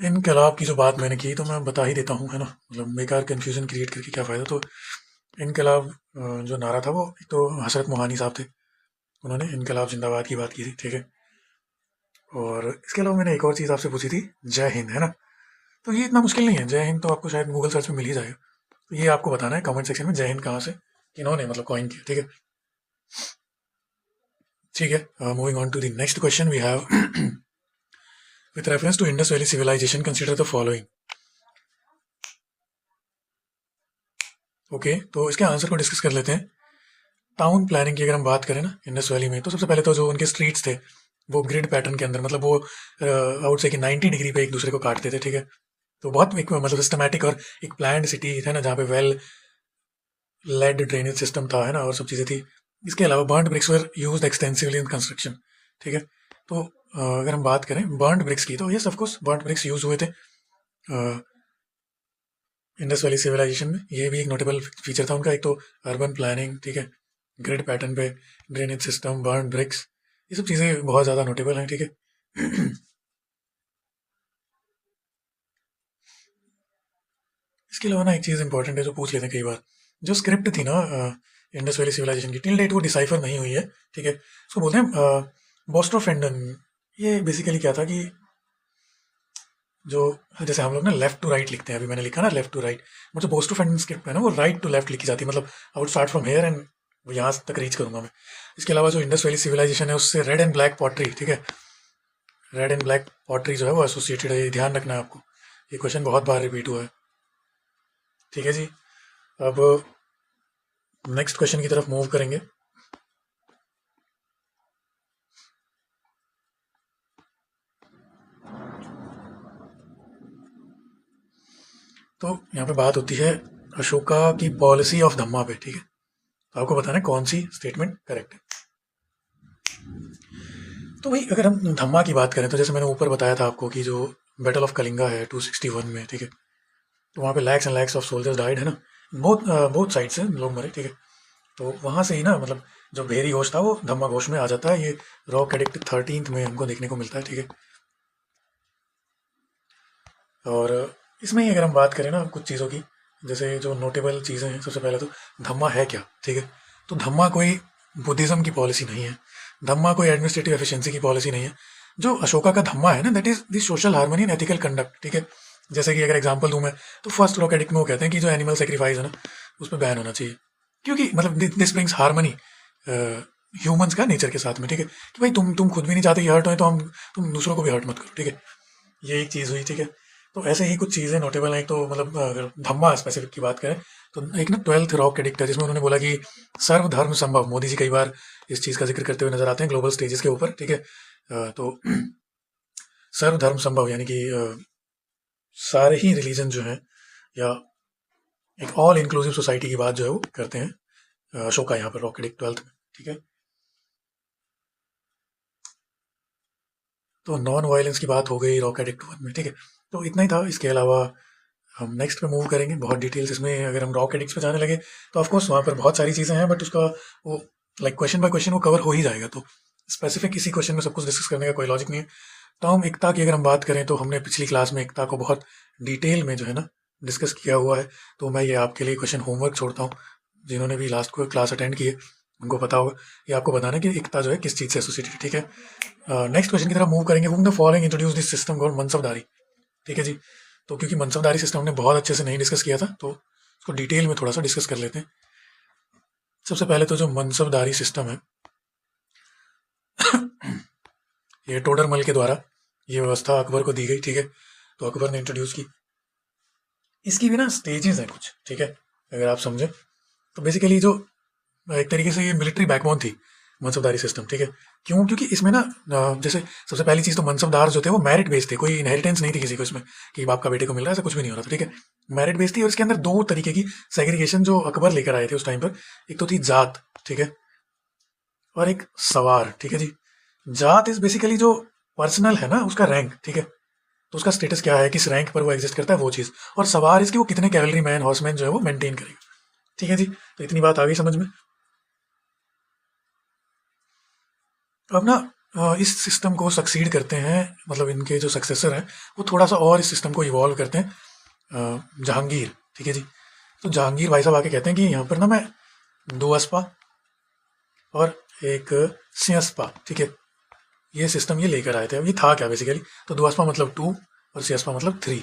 इनकलाब की जो बात मैंने की तो मैं बता ही देता हूँ, है ना, मतलब बेकार कंफ्यूजन क्रिएट करके क्या फ़ायदा। तो इनकलाब जो नारा था वो, एक तो हसरत मोहानी साहब थे, उन्होंने इनकलाब जिंदाबाद की बात की थी, ठीक है। और इसके अलावा मैंने एक और चीज़ आपसे पूछी थी, जय हिंद, है ना। तो ये इतना मुश्किल नहीं है, जय हिंद तो आपको शायद गूगल सर्च में मिल ही जाएगा। तो ये आपको बताना है कमेंट सेक्शन में, जय हिंद कहाँ से, किन्होंने मतलब कॉइन किया, ठीक है। ठीक है, moving on to the next question we have, with reference to Indus valley civilisation consider the following. Okay, तो इसके आंसर को डिस्कस कर लेते हैं। टाउन प्लानिंग की अगर हम बात करें ना इंडस वैली में, तो सबसे पहले तो जो उनके स्ट्रीट्स थे वो ग्रिड पैटर्न के अंदर, मतलब वो आउट से कि 90 डिग्री पे एक दूसरे को काटते थे, ठीक है। तो बहुत एक मतलब सिस्टमैटिक और एक प्लान्ड सिटी है ना, जहाँ पे वेल लेड ड्रेनेज सिस्टम था, है ना, और सब चीज़ें थी। इसके अलावा burned bricks were used extensively in construction, ठीक है। तो अगर हम बात करें बर्न्ड ब्रिक्स की, तो yes of course burned bricks use हुए थे इंडस वैली सिविलाइजेशन में ये भी एक नोटेबल फीचर था उनका। एक तो अर्बन प्लानिंग, ठीक है, ग्रिड पैटर्न पे, ड्रेनेज सिस्टम, बर्न ब्रिक्स, ये सब चीज़ें बहुत ज़्यादा नोटेबल हैं, ठीक है। इसके अलावा ना एक चीज़ इंपॉर्टेंट है जो पूछ लेते हैं कई बार, जो स्क्रिप्ट थी ना इंडस वैली सिविलाइजेशन की, टिल डेट वो डिसाइफर नहीं हुई है, ठीक है। उसको बोलते हैं बोस्ट्रोफेंडन। ये बेसिकली क्या था कि जो जैसे हम लोग ना लेफ्ट टू राइट लिखते हैं, अभी मैंने लिखा ना लेफ्ट टू राइट, मतलब बोस्ट्रोफेंडन स्क्रिप्ट है ना वो राइट टू लेफ्ट लिखी जाती है, मतलब I would start from here and यहाँ तक रीच करूंगा मैं। इसके अलावा जो इंडस वैली सिविलाइजेशन है उससे रेड एंड ब्लैक पॉटरी, ठीक है, रेड एंड ब्लैक पॉटरी जो है वो एसोसिएटेड है, ये ध्यान रखना है आपको, ये क्वेश्चन बहुत बार रिपीट हुआ है, ठीक है जी। अब नेक्स्ट क्वेश्चन की तरफ मूव करेंगे। तो यहाँ पे बात होती है अशोका की पॉलिसी ऑफ धम्मा पे, ठीक है। तो आपको बताना है कौन सी स्टेटमेंट करेक्ट है। तो भाई अगर हम धम्मा की बात करें तो जैसे मैंने ऊपर बताया था आपको कि जो बैटल ऑफ कलिंगा है 261 में, ठीक है, तो वहाँ पे lakhs and lakhs of soldiers died है ना, बहुत साइड से लोग मरे, ठीक है। तो वहाँ से ही ना मतलब जो भेरी घोष था वो धम्मा घोष में आ जाता है, ये रॉक एडिक्ट 13th में हमको देखने को मिलता है, ठीक है। और इसमें ही अगर हम बात करें ना कुछ चीज़ों की, जैसे जो नोटेबल चीज़ें हैं, सबसे पहले तो धम्मा है क्या, ठीक है। तो धम्मा कोई बुद्धिज़्म की पॉलिसी नहीं है, धम्मा कोई एडमिनिस्ट्रेटिव एफिशिएंसी की पॉलिसी नहीं है। जो अशोका का धम्मा है ना, that is the social harmony and ethical conduct, ठीक है। जैसे कि अगर एग्जांपल दूं मैं, तो फर्स्ट रॉक एडिक्ट में वो कहते हैं कि जो एनिमल सेक्रीफाइस है ना उस पर बैन होना चाहिए, क्योंकि मतलब दिस ब्रिंग्स हार्मनी ह्यूमंस का नेचर के साथ में, ठीक है। कि भाई तुम खुद भी नहीं चाहते कि हर्ट हो, तो हम तुम दूसरों को भी हर्ट मत करो, ठीक है। ये एक चीज़ हुई, ठीक है। तो ऐसे ही कुछ चीज़ें नोटेबल हैं। एक तो मतलब अगर धम्मा स्पेसिफिक की बात करें तो एक ना 12th रॉक एडिक्ट है जिसमें उन्होंने बोला कि सर्वधर्म संभव, मोदी जी कई बार इस चीज़ का जिक्र करते हुए नजर आते हैं ग्लोबल स्टेजेस के ऊपर, ठीक है। तो सर्वधर्म संभव यानी कि सारे ही रिलीजन जो हैं, या एक ऑल इंक्लूसिव सोसाइटी की बात जो है वो करते हैं अशोका यहाँ पर रॉक एडिक्ट 12th में, ठीक है। तो नॉन वायलेंस की बात हो गई रॉक एडिक्ट 1 में, ठीक है। तो इतना ही था। इसके अलावा हम नेक्स्ट पे मूव करेंगे, बहुत डिटेल्स इसमें अगर हम रॉक एडिक्ट्स पे जाने लगे तो ऑफकोर्स वहाँ पर बहुत सारी चीज़ें हैं, बट उसका वो लाइक क्वेश्चन बाय क्वेश्चन वो कवर हो ही जाएगा, तो स्पेसिफिक किसी क्वेश्चन में सब कुछ डिस्कस करने का कोई लॉजिक नहीं है। तो हम एकता की अगर हम बात करें तो हमने पिछली क्लास में एकता को बहुत डिटेल में जो है ना डिस्कस किया हुआ है, तो मैं ये आपके लिए क्वेश्चन होमवर्क छोड़ता हूँ। जिन्होंने भी लास्ट को क्लास अटेंड की है उनको पता होगा, ये आपको बताना है कि एकता जो है किस चीज़ से एसोसिएटेड है, ठीक है। नेक्स्ट क्वेश्चन की तरफ मूव करेंगे। Who the following introduce this system called mansabdari, ठीक है जी। तो क्योंकि मनसबदारी सिस्टम हमने बहुत अच्छे से नहीं डिस्कस किया था तो उसको डिटेल में थोड़ा सा डिस्कस कर लेते हैं। सबसे पहले तो जो मनसबदारी सिस्टम है ये टोडरमल के द्वारा ये व्यवस्था अकबर को दी गई, ठीक है। तो अकबर ने इंट्रोड्यूस की। इसकी भी ना स्टेजेस हैं कुछ, ठीक है, अगर आप समझें तो बेसिकली जो एक तरीके से ये मिलिट्री बैकबोन थी मनसबदारी सिस्टम, ठीक है। क्यों? क्योंकि इसमें ना जैसे सबसे पहली चीज़ तो मनसबदार जो थे वो मेरिट बेस्ड थे, कोई इनहेरिटेंस नहीं थी किसी को इसमें कि बाप का बेटे को मिल रहा है, ऐसा कुछ भी नहीं हो रहा था, ठीक है। मेरिट बेस्ड थी और इसके अंदर दो तरीके की सेग्रीगेशन जो अकबर लेकर आए थे उस टाइम पर, एक तो थी जात, ठीक है, और एक सवार, ठीक है जी। जात इज बेसिकली जो पर्सनल है ना उसका रैंक, ठीक है, तो उसका स्टेटस क्या है, किस रैंक पर वो एग्जिस्ट करता है वो चीज़, और सवार इसकी वो कितने कैवलरी मैन हॉर्समैन जो है वो मेंटेन करेगा, ठीक है जी। तो इतनी बात आ गई समझ में। अब ना इस सिस्टम को सक्सीड करते हैं, मतलब इनके जो सक्सेसर हैं वो थोड़ा सा और इस सिस्टम को इवॉल्व करते हैं, जहांगीर, ठीक है जी। तो जहांगीर भाई साहब आके कहते हैं कि यहाँ पर ना मैं दो अस्पा और एक सियस्पा, ठीक है, ये सिस्टम ये लेकर आए थे। अब ये था क्या बेसिकली, तो दो अस्पा मतलब 2 और सियस्पा मतलब 3।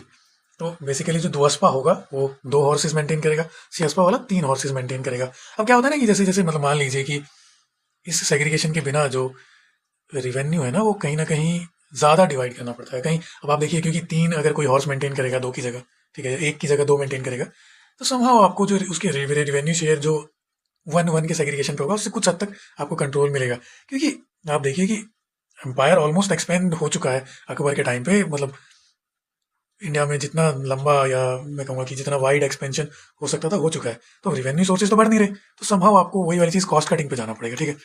तो बेसिकली जो दो अस्पा होगा वो 2 हॉर्सेस मेंटेन करेगा, सियस्पा वाला 3 हॉर्सेस मेंटेन करेगा। अब क्या होता है ना कि जैसे जैसे मतलब मान लीजिए कि इस सेग्रीगेशन के बिना जो रिवेन्यू है ना वो कहीं ना कहीं ज़्यादा डिवाइड करना पड़ता है कहीं। अब आप देखिए क्योंकि 3 अगर कोई हॉर्स मेंटेन करेगा 2 की जगह, ठीक है, 1 की जगह 2 मेंटेन करेगा, तो समहाउ आपको जो उसके रेवेन्यू शेयर जो 1-1 के सेग्रीगेशन पे होगा उससे कुछ हद तक आपको कंट्रोल मिलेगा। क्योंकि आप देखिए कि एम्पायर ऑलमोस्ट एक्सपेंड हो चुका है अकबर के टाइम पे, मतलब इंडिया में जितना लंबा या मैं कहूँगा कि जितना वाइड एक्सपेंशन हो सकता था हो चुका है, तो रिवेन्यू सोर्सेज तो बढ़ नहीं रहे, तो समहाउ आपको वही वाली चीज़ कॉस्ट कटिंग पे जाना पड़ेगा, ठीक है।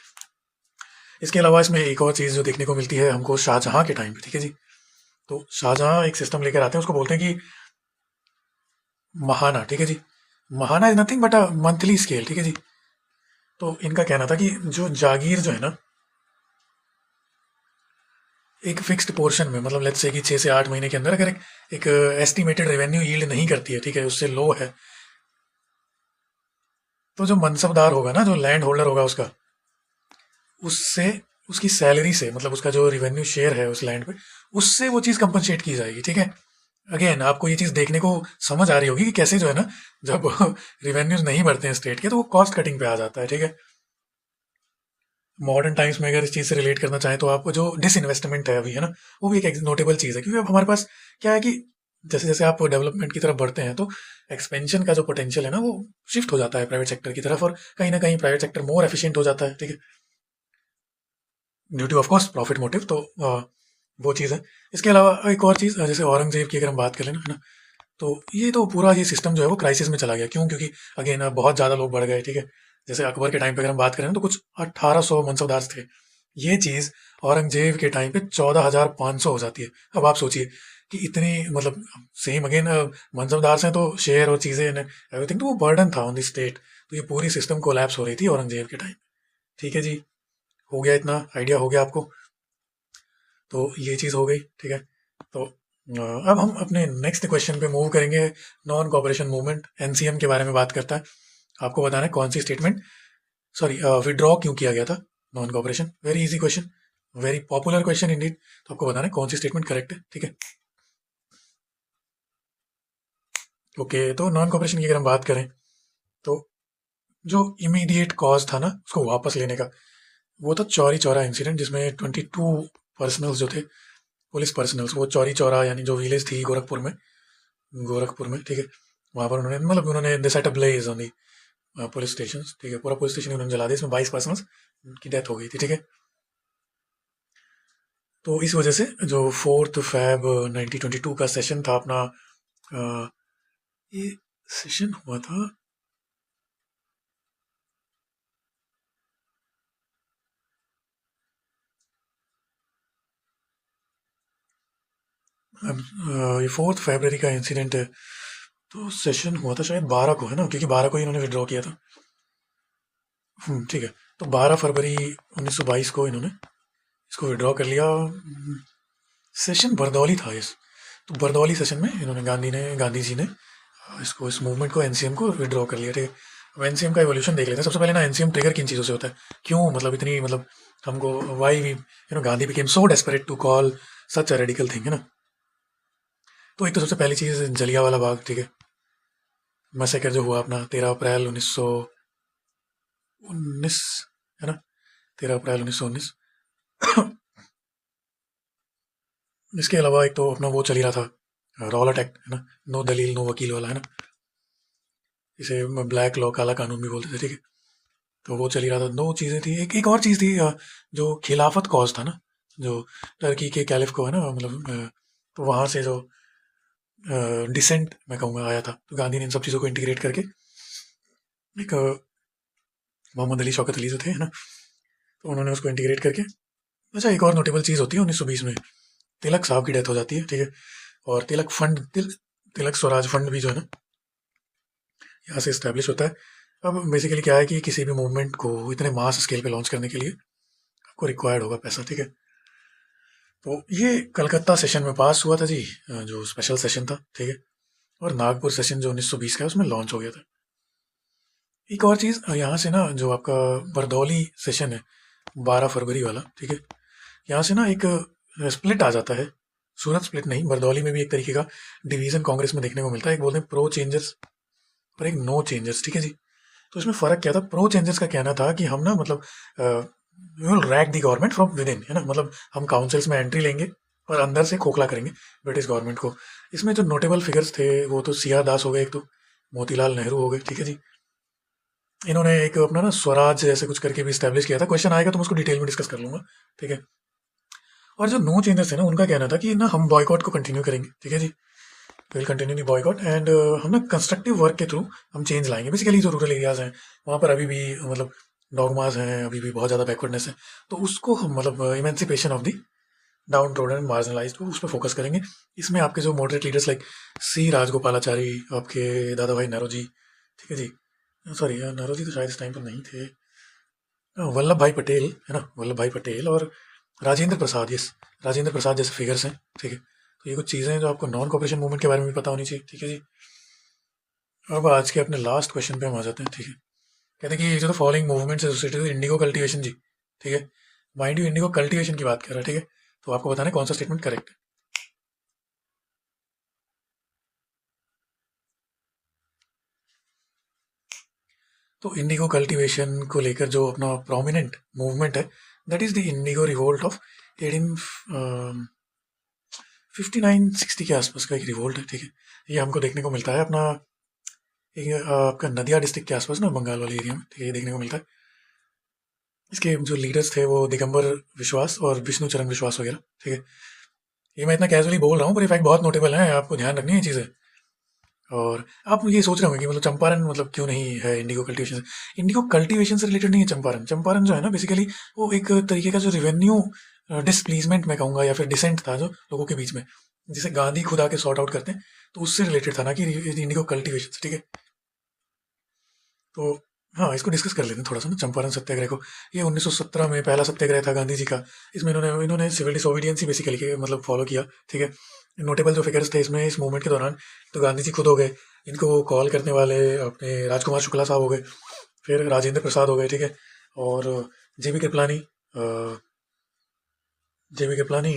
इसके अलावा इसमें एक और चीज़ जो देखने को मिलती है हमको शाहजहाँ के टाइम पे, ठीक है जी। तो शाहजहाँ एक सिस्टम लेकर आते हैं, उसको बोलते हैं कि महाना, ठीक है जी। महाना is nothing but a monthly scale, ठीक है जी। तो इनका कहना था कि जो जागीर जो है ना, एक फिक्स्ड पोर्शन में, मतलब लेट्स से कि 6 से 8 महीने के अंदर अगर एक एस्टिमेटेड रेवेन्यू यील्ड नहीं करती है, ठीक है, उससे लो है, तो जो मनसबदार होगा ना, जो लैंड होल्डर होगा उसका, उससे, उसकी सैलरी से, मतलब उसका जो रिवेन्यू शेयर है उस लैंड पे, उससे वो चीज़ कंपनसेट की जाएगी, ठीक है। अगेन आपको ये चीज़ देखने को समझ आ रही होगी कि कैसे जो है ना, जब रिवेन्यूज नहीं बढ़ते हैं स्टेट के, तो वो कॉस्ट कटिंग पे आ जाता है, ठीक है। मॉडर्न टाइम्स में अगर इस चीज़ से रिलेट करना चाहें तो आपको जो डिसइन्वेस्टमेंट है अभी, है ना, वो भी एक नोटेबल चीज़ है, क्योंकि अब हमारे पास क्या है कि जैसे जैसे आप डेवलपमेंट की तरफ बढ़ते हैं, तो एक्सपेंशन का जो पोटेंशियल है ना, वो शिफ्ट हो जाता है प्राइवेट सेक्टर की तरफ, और कहीं ना कहीं प्राइवेट सेक्टर मोर एफिशिएंट हो जाता है, ठीक है, due to of course profit motive. तो वो चीज़ है। इसके अलावा एक और चीज़, जैसे औरंगजेब की अगर हम बात करें ना, है ना, तो ये तो पूरा ये सिस्टम जो है वो क्राइसिस में चला गया। क्यों? क्योंकि अगेन बहुत ज़्यादा लोग बढ़ गए, ठीक है। जैसे अकबर के टाइम पे अगर हम बात करें ना, तो कुछ 1800 मनसबदार थे। ये चीज़ औरंगजेब के टाइम पे 14,500 हो जाती है। अब आप सोचिए कि इतनी, मतलब सेम अगेन मनसबदार से तो शेयर और चीज़ें एवरीथिंग, तो वो बर्डन था ऑन द स्टेट। तो ये पूरी सिस्टम कोलैप्स हो रही थी औरंगजेब के टाइम। ठीक है जी, हो गया, इतना आइडिया हो गया आपको। तो ये चीज़ हो गई, ठीक है। तो अब हम अपने नेक्स्ट क्वेश्चन पे मूव करेंगे। नॉन कॉपरेशन मूवमेंट एनसीएम के बारे में बात करता है। आपको बताना है कौन सी स्टेटमेंट, सॉरी, विड्रॉ क्यों किया गया था non cooperation. Very easy question, very popular question Indeed. तो आपको बताना है कौन सी स्टेटमेंट करेक्ट है, ठीक है। ओके, तो नॉन कॉपरेशन की अगर हम बात करें, तो जो इमीडिएट कॉज था ना उसको वापस लेने का, वो था चौरी चौरा इंसिडेंट, जिसमें 22 पर्सनल्स जो थे, पुलिस पर्सनल्स, वो चौरी चौरा यानी जो विलेज थी गोरखपुर में, ठीक है, वहाँ पर उन्होंने, मतलब उन्होंने they set a blaze on the police station, ठीक है, पूरा पुलिस स्टेशन उन्होंने जला दिया। इसमें 22 पर्सनल्स की डेथ हो गई थी, ठीक है। तो इस वजह से जो 4 फरवरी 1922 का सेशन था अपना, ये सेशन हुआ था, ये 4 फरवरी का इंसिडेंट है। तो सेशन हुआ था शायद 12 को, है ना, क्योंकि 12 को ही इन्होंने विड्रॉ किया था। ठीक है। तो 12 फरवरी 1922 को इन्होंने इसको विड्रॉ कर लिया। सेशन बरदौली था इस, तो बरदौली सेशन में इन्होंने, गांधी जी ने इसको, इस मूवमेंट को, एनसीएम को विड्रॉ कर लिया, ठीक है। अब एनसीएम का इवोल्यूशन देख लेते हैं। सबसे पहले ना, एनसीएम ट्रिगर किन चीज़ों से होता है, क्यों, मतलब इतनी, मतलब हमको, why we Gandhi became so desperate to call such a radical thing, है ना। तो एक तो सबसे पहली चीज़ जलियांवाला बाग, ठीक है, मैसेकर जो हुआ अपना 13 अप्रैल 1919, है ना, 13 अप्रैल 1919। इसके अलावा एक तो अपना वो चल ही रहा था, रॉलेट एक्ट, है ना, नो दलील नो वकील वाला, है ना, इसे ब्लैक लॉ, काला कानून भी बोलते थे, ठीक है। तो वो चल ही रहा था। दो चीज़ें थी, एक एक और चीज़ थी, जो खिलाफत कॉज था ना, जो टर्की के कैलिफ को, है ना, मतलब तो वहाँ से जो डिसेंट मैं कहूँगा आया था, तो गांधी ने इन सब चीज़ों को इंटीग्रेट करके एक मोहम्मद अली, शौकत अली जो थे, है ना, तो उन्होंने उसको इंटीग्रेट करके। अच्छा, एक और नोटेबल चीज़ होती है 1920 में, तिलक साहब की डेथ हो जाती है, ठीक है, और तिलक फंड, तिलक स्वराज फंड भी जो है ना, यहाँ से इस्टेब्लिश होता है। अब बेसिकली क्या है कि किसी भी मूवमेंट को इतने मास स्केल पे लॉन्च करने के लिए आपको रिक्वायर्ड होगा पैसा, ठीक है। तो ये कलकत्ता सेशन में पास हुआ था जी, जो स्पेशल सेशन था, ठीक है, और नागपुर सेशन जो 1920 का है उसमें लॉन्च हो गया था। एक और चीज़, यहाँ से ना, जो आपका बरदौली सेशन है 12 फरवरी वाला, ठीक है, यहाँ से ना एक स्प्लिट आ जाता है। सूरत स्प्लिट नहीं, बरदौली में भी एक तरीके का डिवीजन कांग्रेस में देखने को मिलता है। एक बोलते हैं प्रो चेंजर्स और एक नो चेंजर्स, ठीक है जी। तो इसमें फ़र्क क्या था? प्रो चेंजर्स का कहना था कि हम ना, मतलब we will rack the government from within, है ना, मतलब हम काउंसिल्स में एंट्री लेंगे और अंदर से खोखला करेंगे ब्रिटिश गवर्नमेंट को। इसमें जो नोटेबल फिगर्स थे वो तो सी आर दास हो गए, एक तो मोतीलाल नेहरू हो गए, ठीक है जी। इन्होंने एक अपना ना स्वराज जैसे कुछ करके भी स्टैब्लिश किया था। क्वेश्चन आएगा तो मैं उसको डिटेल में डिस्कस कर लूंगा, ठीक है। और जो नो चेंजर्स है ना, उनका कहना था कि ना हम बॉयकॉट को कंटिन्यू करेंगे, ठीक है जी, will continue the boycott, and हम ना कंस्ट्रक्टिव वर्क के थ्रू हम चेंज लाएंगे। बेसिकली जो रूरल एरियाज हैं वहाँ पर अभी भी, मतलब डॉगमास हैं, अभी भी बहुत ज़्यादा बैकवर्डनेस है, तो उसको हम, मतलब emancipation of the down trodden marginalised को उस पर फोकस करेंगे। इसमें आपके जो मॉडरेट लीडर्स लाइक सी राजगोपालाचारी, आपके दादा भाई नरोजी, ठीक है जी, सॉरी नरोजी तो शायद इस टाइम पर नहीं थे, वल्लभ भाई पटेल है ना, वल्लभ भाई पटेल और राजेंद्र प्रसाद, यस राजेंद्र प्रसाद जैसे फिगर्स हैं, ठीक है। तो ये कुछ चीज़ें हैं जो आपको नॉन कॉपरेशन मूवमेंट के बारे में भी पता होनी चाहिए, ठीक है जी। अब आज के अपने लास्ट क्वेश्चन पे हम आ जाते हैं, ठीक है। कहते हैं कि जो following movements associated with indigo cultivation जी, ठीक है। माइंड यू इंडिगो कल्टीवेशन की बात कर रहा है, ठीक है। तो आपको बताना है कौन सा स्टेटमेंट करेक्ट है। तो इंडिगो कल्टीवेशन को लेकर जो अपना प्रोमिनेंट मूवमेंट है, that is the Indigo revolt of 1859-60 के आसपास का एक रिवोल्ट है, ठीक है। ये हमको देखने को मिलता है अपना एक आपका नदिया डिस्ट्रिक्ट के आसपास ना, बंगाल वाले एरिया में, ठीक है, ये देखने को मिलता है। इसके जो लीडर्स थे वो दिगंबर विश्वास और विष्णु चरण विश्वास वगैरह, ठीक है। ये मैं इतना कैजुअली बोल रहा हूँ पर ये फैक्ट बहुत नोटेबल है, आपको ध्यान रखनी है ये चीज़ें। और आप ये सोच रहे होंगे कि मतलब चंपारण मतलब क्यों नहीं है इंडिगो कल्टीवेशन से। इंडिगो कल्टीवेशन से रिलेटेड नहीं है चंपारण। चंपारण जो है ना बेसिकली वो एक तरीके का जो रिवेन्यू डिसप्लीसमेंट मैं कहूँगा या फिर डिसेंट था जो लोगों के बीच में, जिसे गांधी खुद आके सॉर्ट आउट करते हैं, तो उससे रिलेटेड था ना कि इंडिगो कल्टीवेशन से, ठीक है। तो हाँ, इसको डिस्कस कर लेते हैं थोड़ा सा ना, चंपारण सत्याग्रह को। ये 1917 में पहला सत्याग्रह था गांधी जी का। इसमें इन्होंने इन्होंने सिविल डिसोबीडियंस ही बेसिकली के मतलब फॉलो किया, ठीक है। नोटेबल जो फिगर्स थे इसमें इस मूवमेंट के दौरान, तो गांधी जी खुद हो गए, इनको कॉल करने वाले अपने राजकुमार शुक्ला साहब हो गए, फिर राजेंद्र प्रसाद हो गए, ठीक है। और जेबी कृपलानी,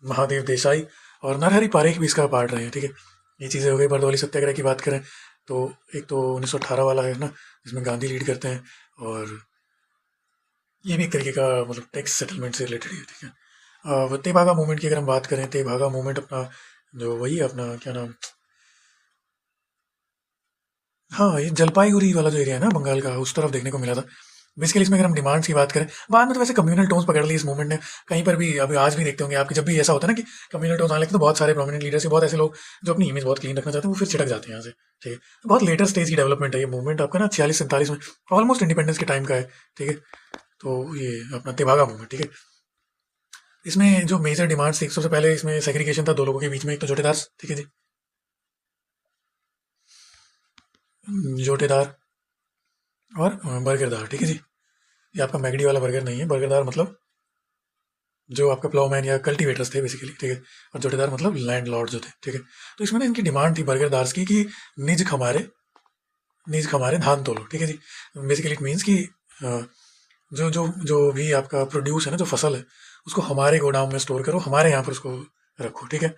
महादेव देसाई और नरहरि पारेख भी इसका पार्ट रहे हैं, ठीक है। ये चीज़ें हो गई। बरदौली सत्याग्रह की बात करें तो एक तो 1918 वाला है ना, जिसमें गांधी लीड करते हैं, और ये भी एक तरीके का मतलब टैक्स सेटलमेंट से रिलेटेड है, ठीक है। तेभागा मूवमेंट की अगर हम बात करें, तेभागा मूवमेंट अपना जो वही है अपना क्या नाम, हाँ ये जलपाईगुड़ी वाला जो एरिया है ना बंगाल का, उस तरफ देखने को मिला था। बेसिकली इसमें अगर हम डिमांड्स की बात करें, बाद में तो वैसे कम्युनल टोन्स पकड़ ली इस मूवमेंट ने कहीं पर भी। अभी आज भी देखते होंगे आपके, जब भी ऐसा होता है ना कि कम्युनल टोन्स आने लगते हैं, तो बहुत सारे प्रोमिनेंट लीडर्स, बहुत ऐसे लोग जो अपनी इमेज बहुत क्लीन रखना चाहते हैं, वो फिर छिटक जाते हैं यहाँ से, ठीक है। तो बहुत लेटर स्टेज की डेवलपमेंट है ये मूवमेंट आपका ना, 46-47 में, ऑलमोस्ट इंडिपेंडेंस के टाइम का है, ठीक है। तो ये अपना तेभागा मूवमेंट, ठीक है। इसमें जो मेजर डिमांड्स थी, सबसे पहले इसमें सेग्रीगेशन था दो लोगों के बीच में, एक तो जोटेदार, ठीक है जी, जोटेदार और बर्गरदार, ठीक है जी। ये आपका मैगडी वाला बर्गर नहीं है, बर्गरदार मतलब जो आपका प्लाउमैन या कल्टीवेटर्स थे बेसिकली, ठीक है। और जोटेदार मतलब लैंडलॉर्ड जो थे, ठीक है। तो इसमें ना इनकी डिमांड थी बर्गरदार्स की कि निज खमारे धान तोलो, ठीक है जी। बेसिकली इट मीन्स कि जो जो जो भी आपका प्रोड्यूस है ना, जो फसल है, उसको हमारे गोडाउन में स्टोर करो, हमारे यहाँ पर उसको रखो, ठीक है।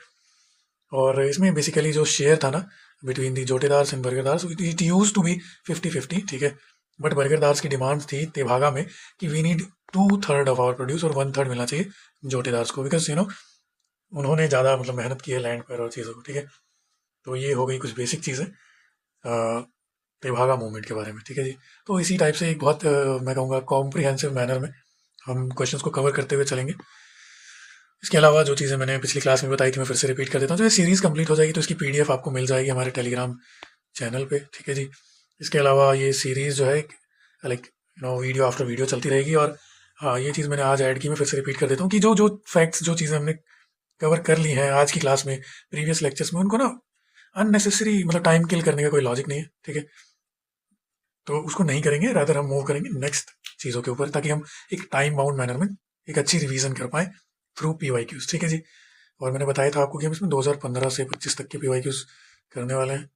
और इसमें बेसिकली जो शेयर था ना between the jotedars and bargadars, it used to be 50-50, ठीक है। बट बर्गरदार्स की डिमांड थी तेभागा में कि we need 2/3 of our produce और 1/3 मिलना चाहिए जोटेदार्स को, बिकॉज उन्होंने ज़्यादा मतलब मेहनत की है लैंड पर और चीज़ों को, ठीक है। तो ये हो गई कुछ बेसिक चीज़ें तेभागा मूवमेंट के बारे में, ठीक है जी। तो इसी टाइप से एक बहुत मैं कहूँगा कॉम्प्रिहेंसिव मैनर में हम क्वेश्चंस को कवर करते हुए चलेंगे। इसके अलावा जो चीज़ें मैंने पिछली क्लास में बताई थी मैं फिर से रिपीट कर देता हूँ। तो ये सीरीज़ कंप्लीट हो जाएगी तो इसकी पीडीएफ आपको मिल जाएगी हमारे टेलीग्राम चैनल पे, ठीक है जी। इसके अलावा ये सीरीज़ जो है लाइक वीडियो आफ्टर वीडियो चलती रहेगी। और हाँ, ये चीज़ मैंने आज ऐड की, मैं फिर से रिपीट कर देता हूँ कि जो जो फैक्ट्स, जो चीज़ें हमने कवर कर ली हैं आज की क्लास में, प्रीवियस लेक्चर्स में, उनको ना अननेसेसरी मतलब टाइम किल करने का कोई लॉजिक नहीं है, ठीक है। तो उसको नहीं करेंगे, रादर हम मूव करेंगे नेक्स्ट चीज़ों के ऊपर, ताकि हम एक टाइम बाउंड मैनर में एक अच्छी रिवीजन कर पाए थ्रू PYQs, ठीक है जी। और मैंने बताया था आपको कि हम इसमें 2015 से 25 तक के PYQs करने वाले हैं।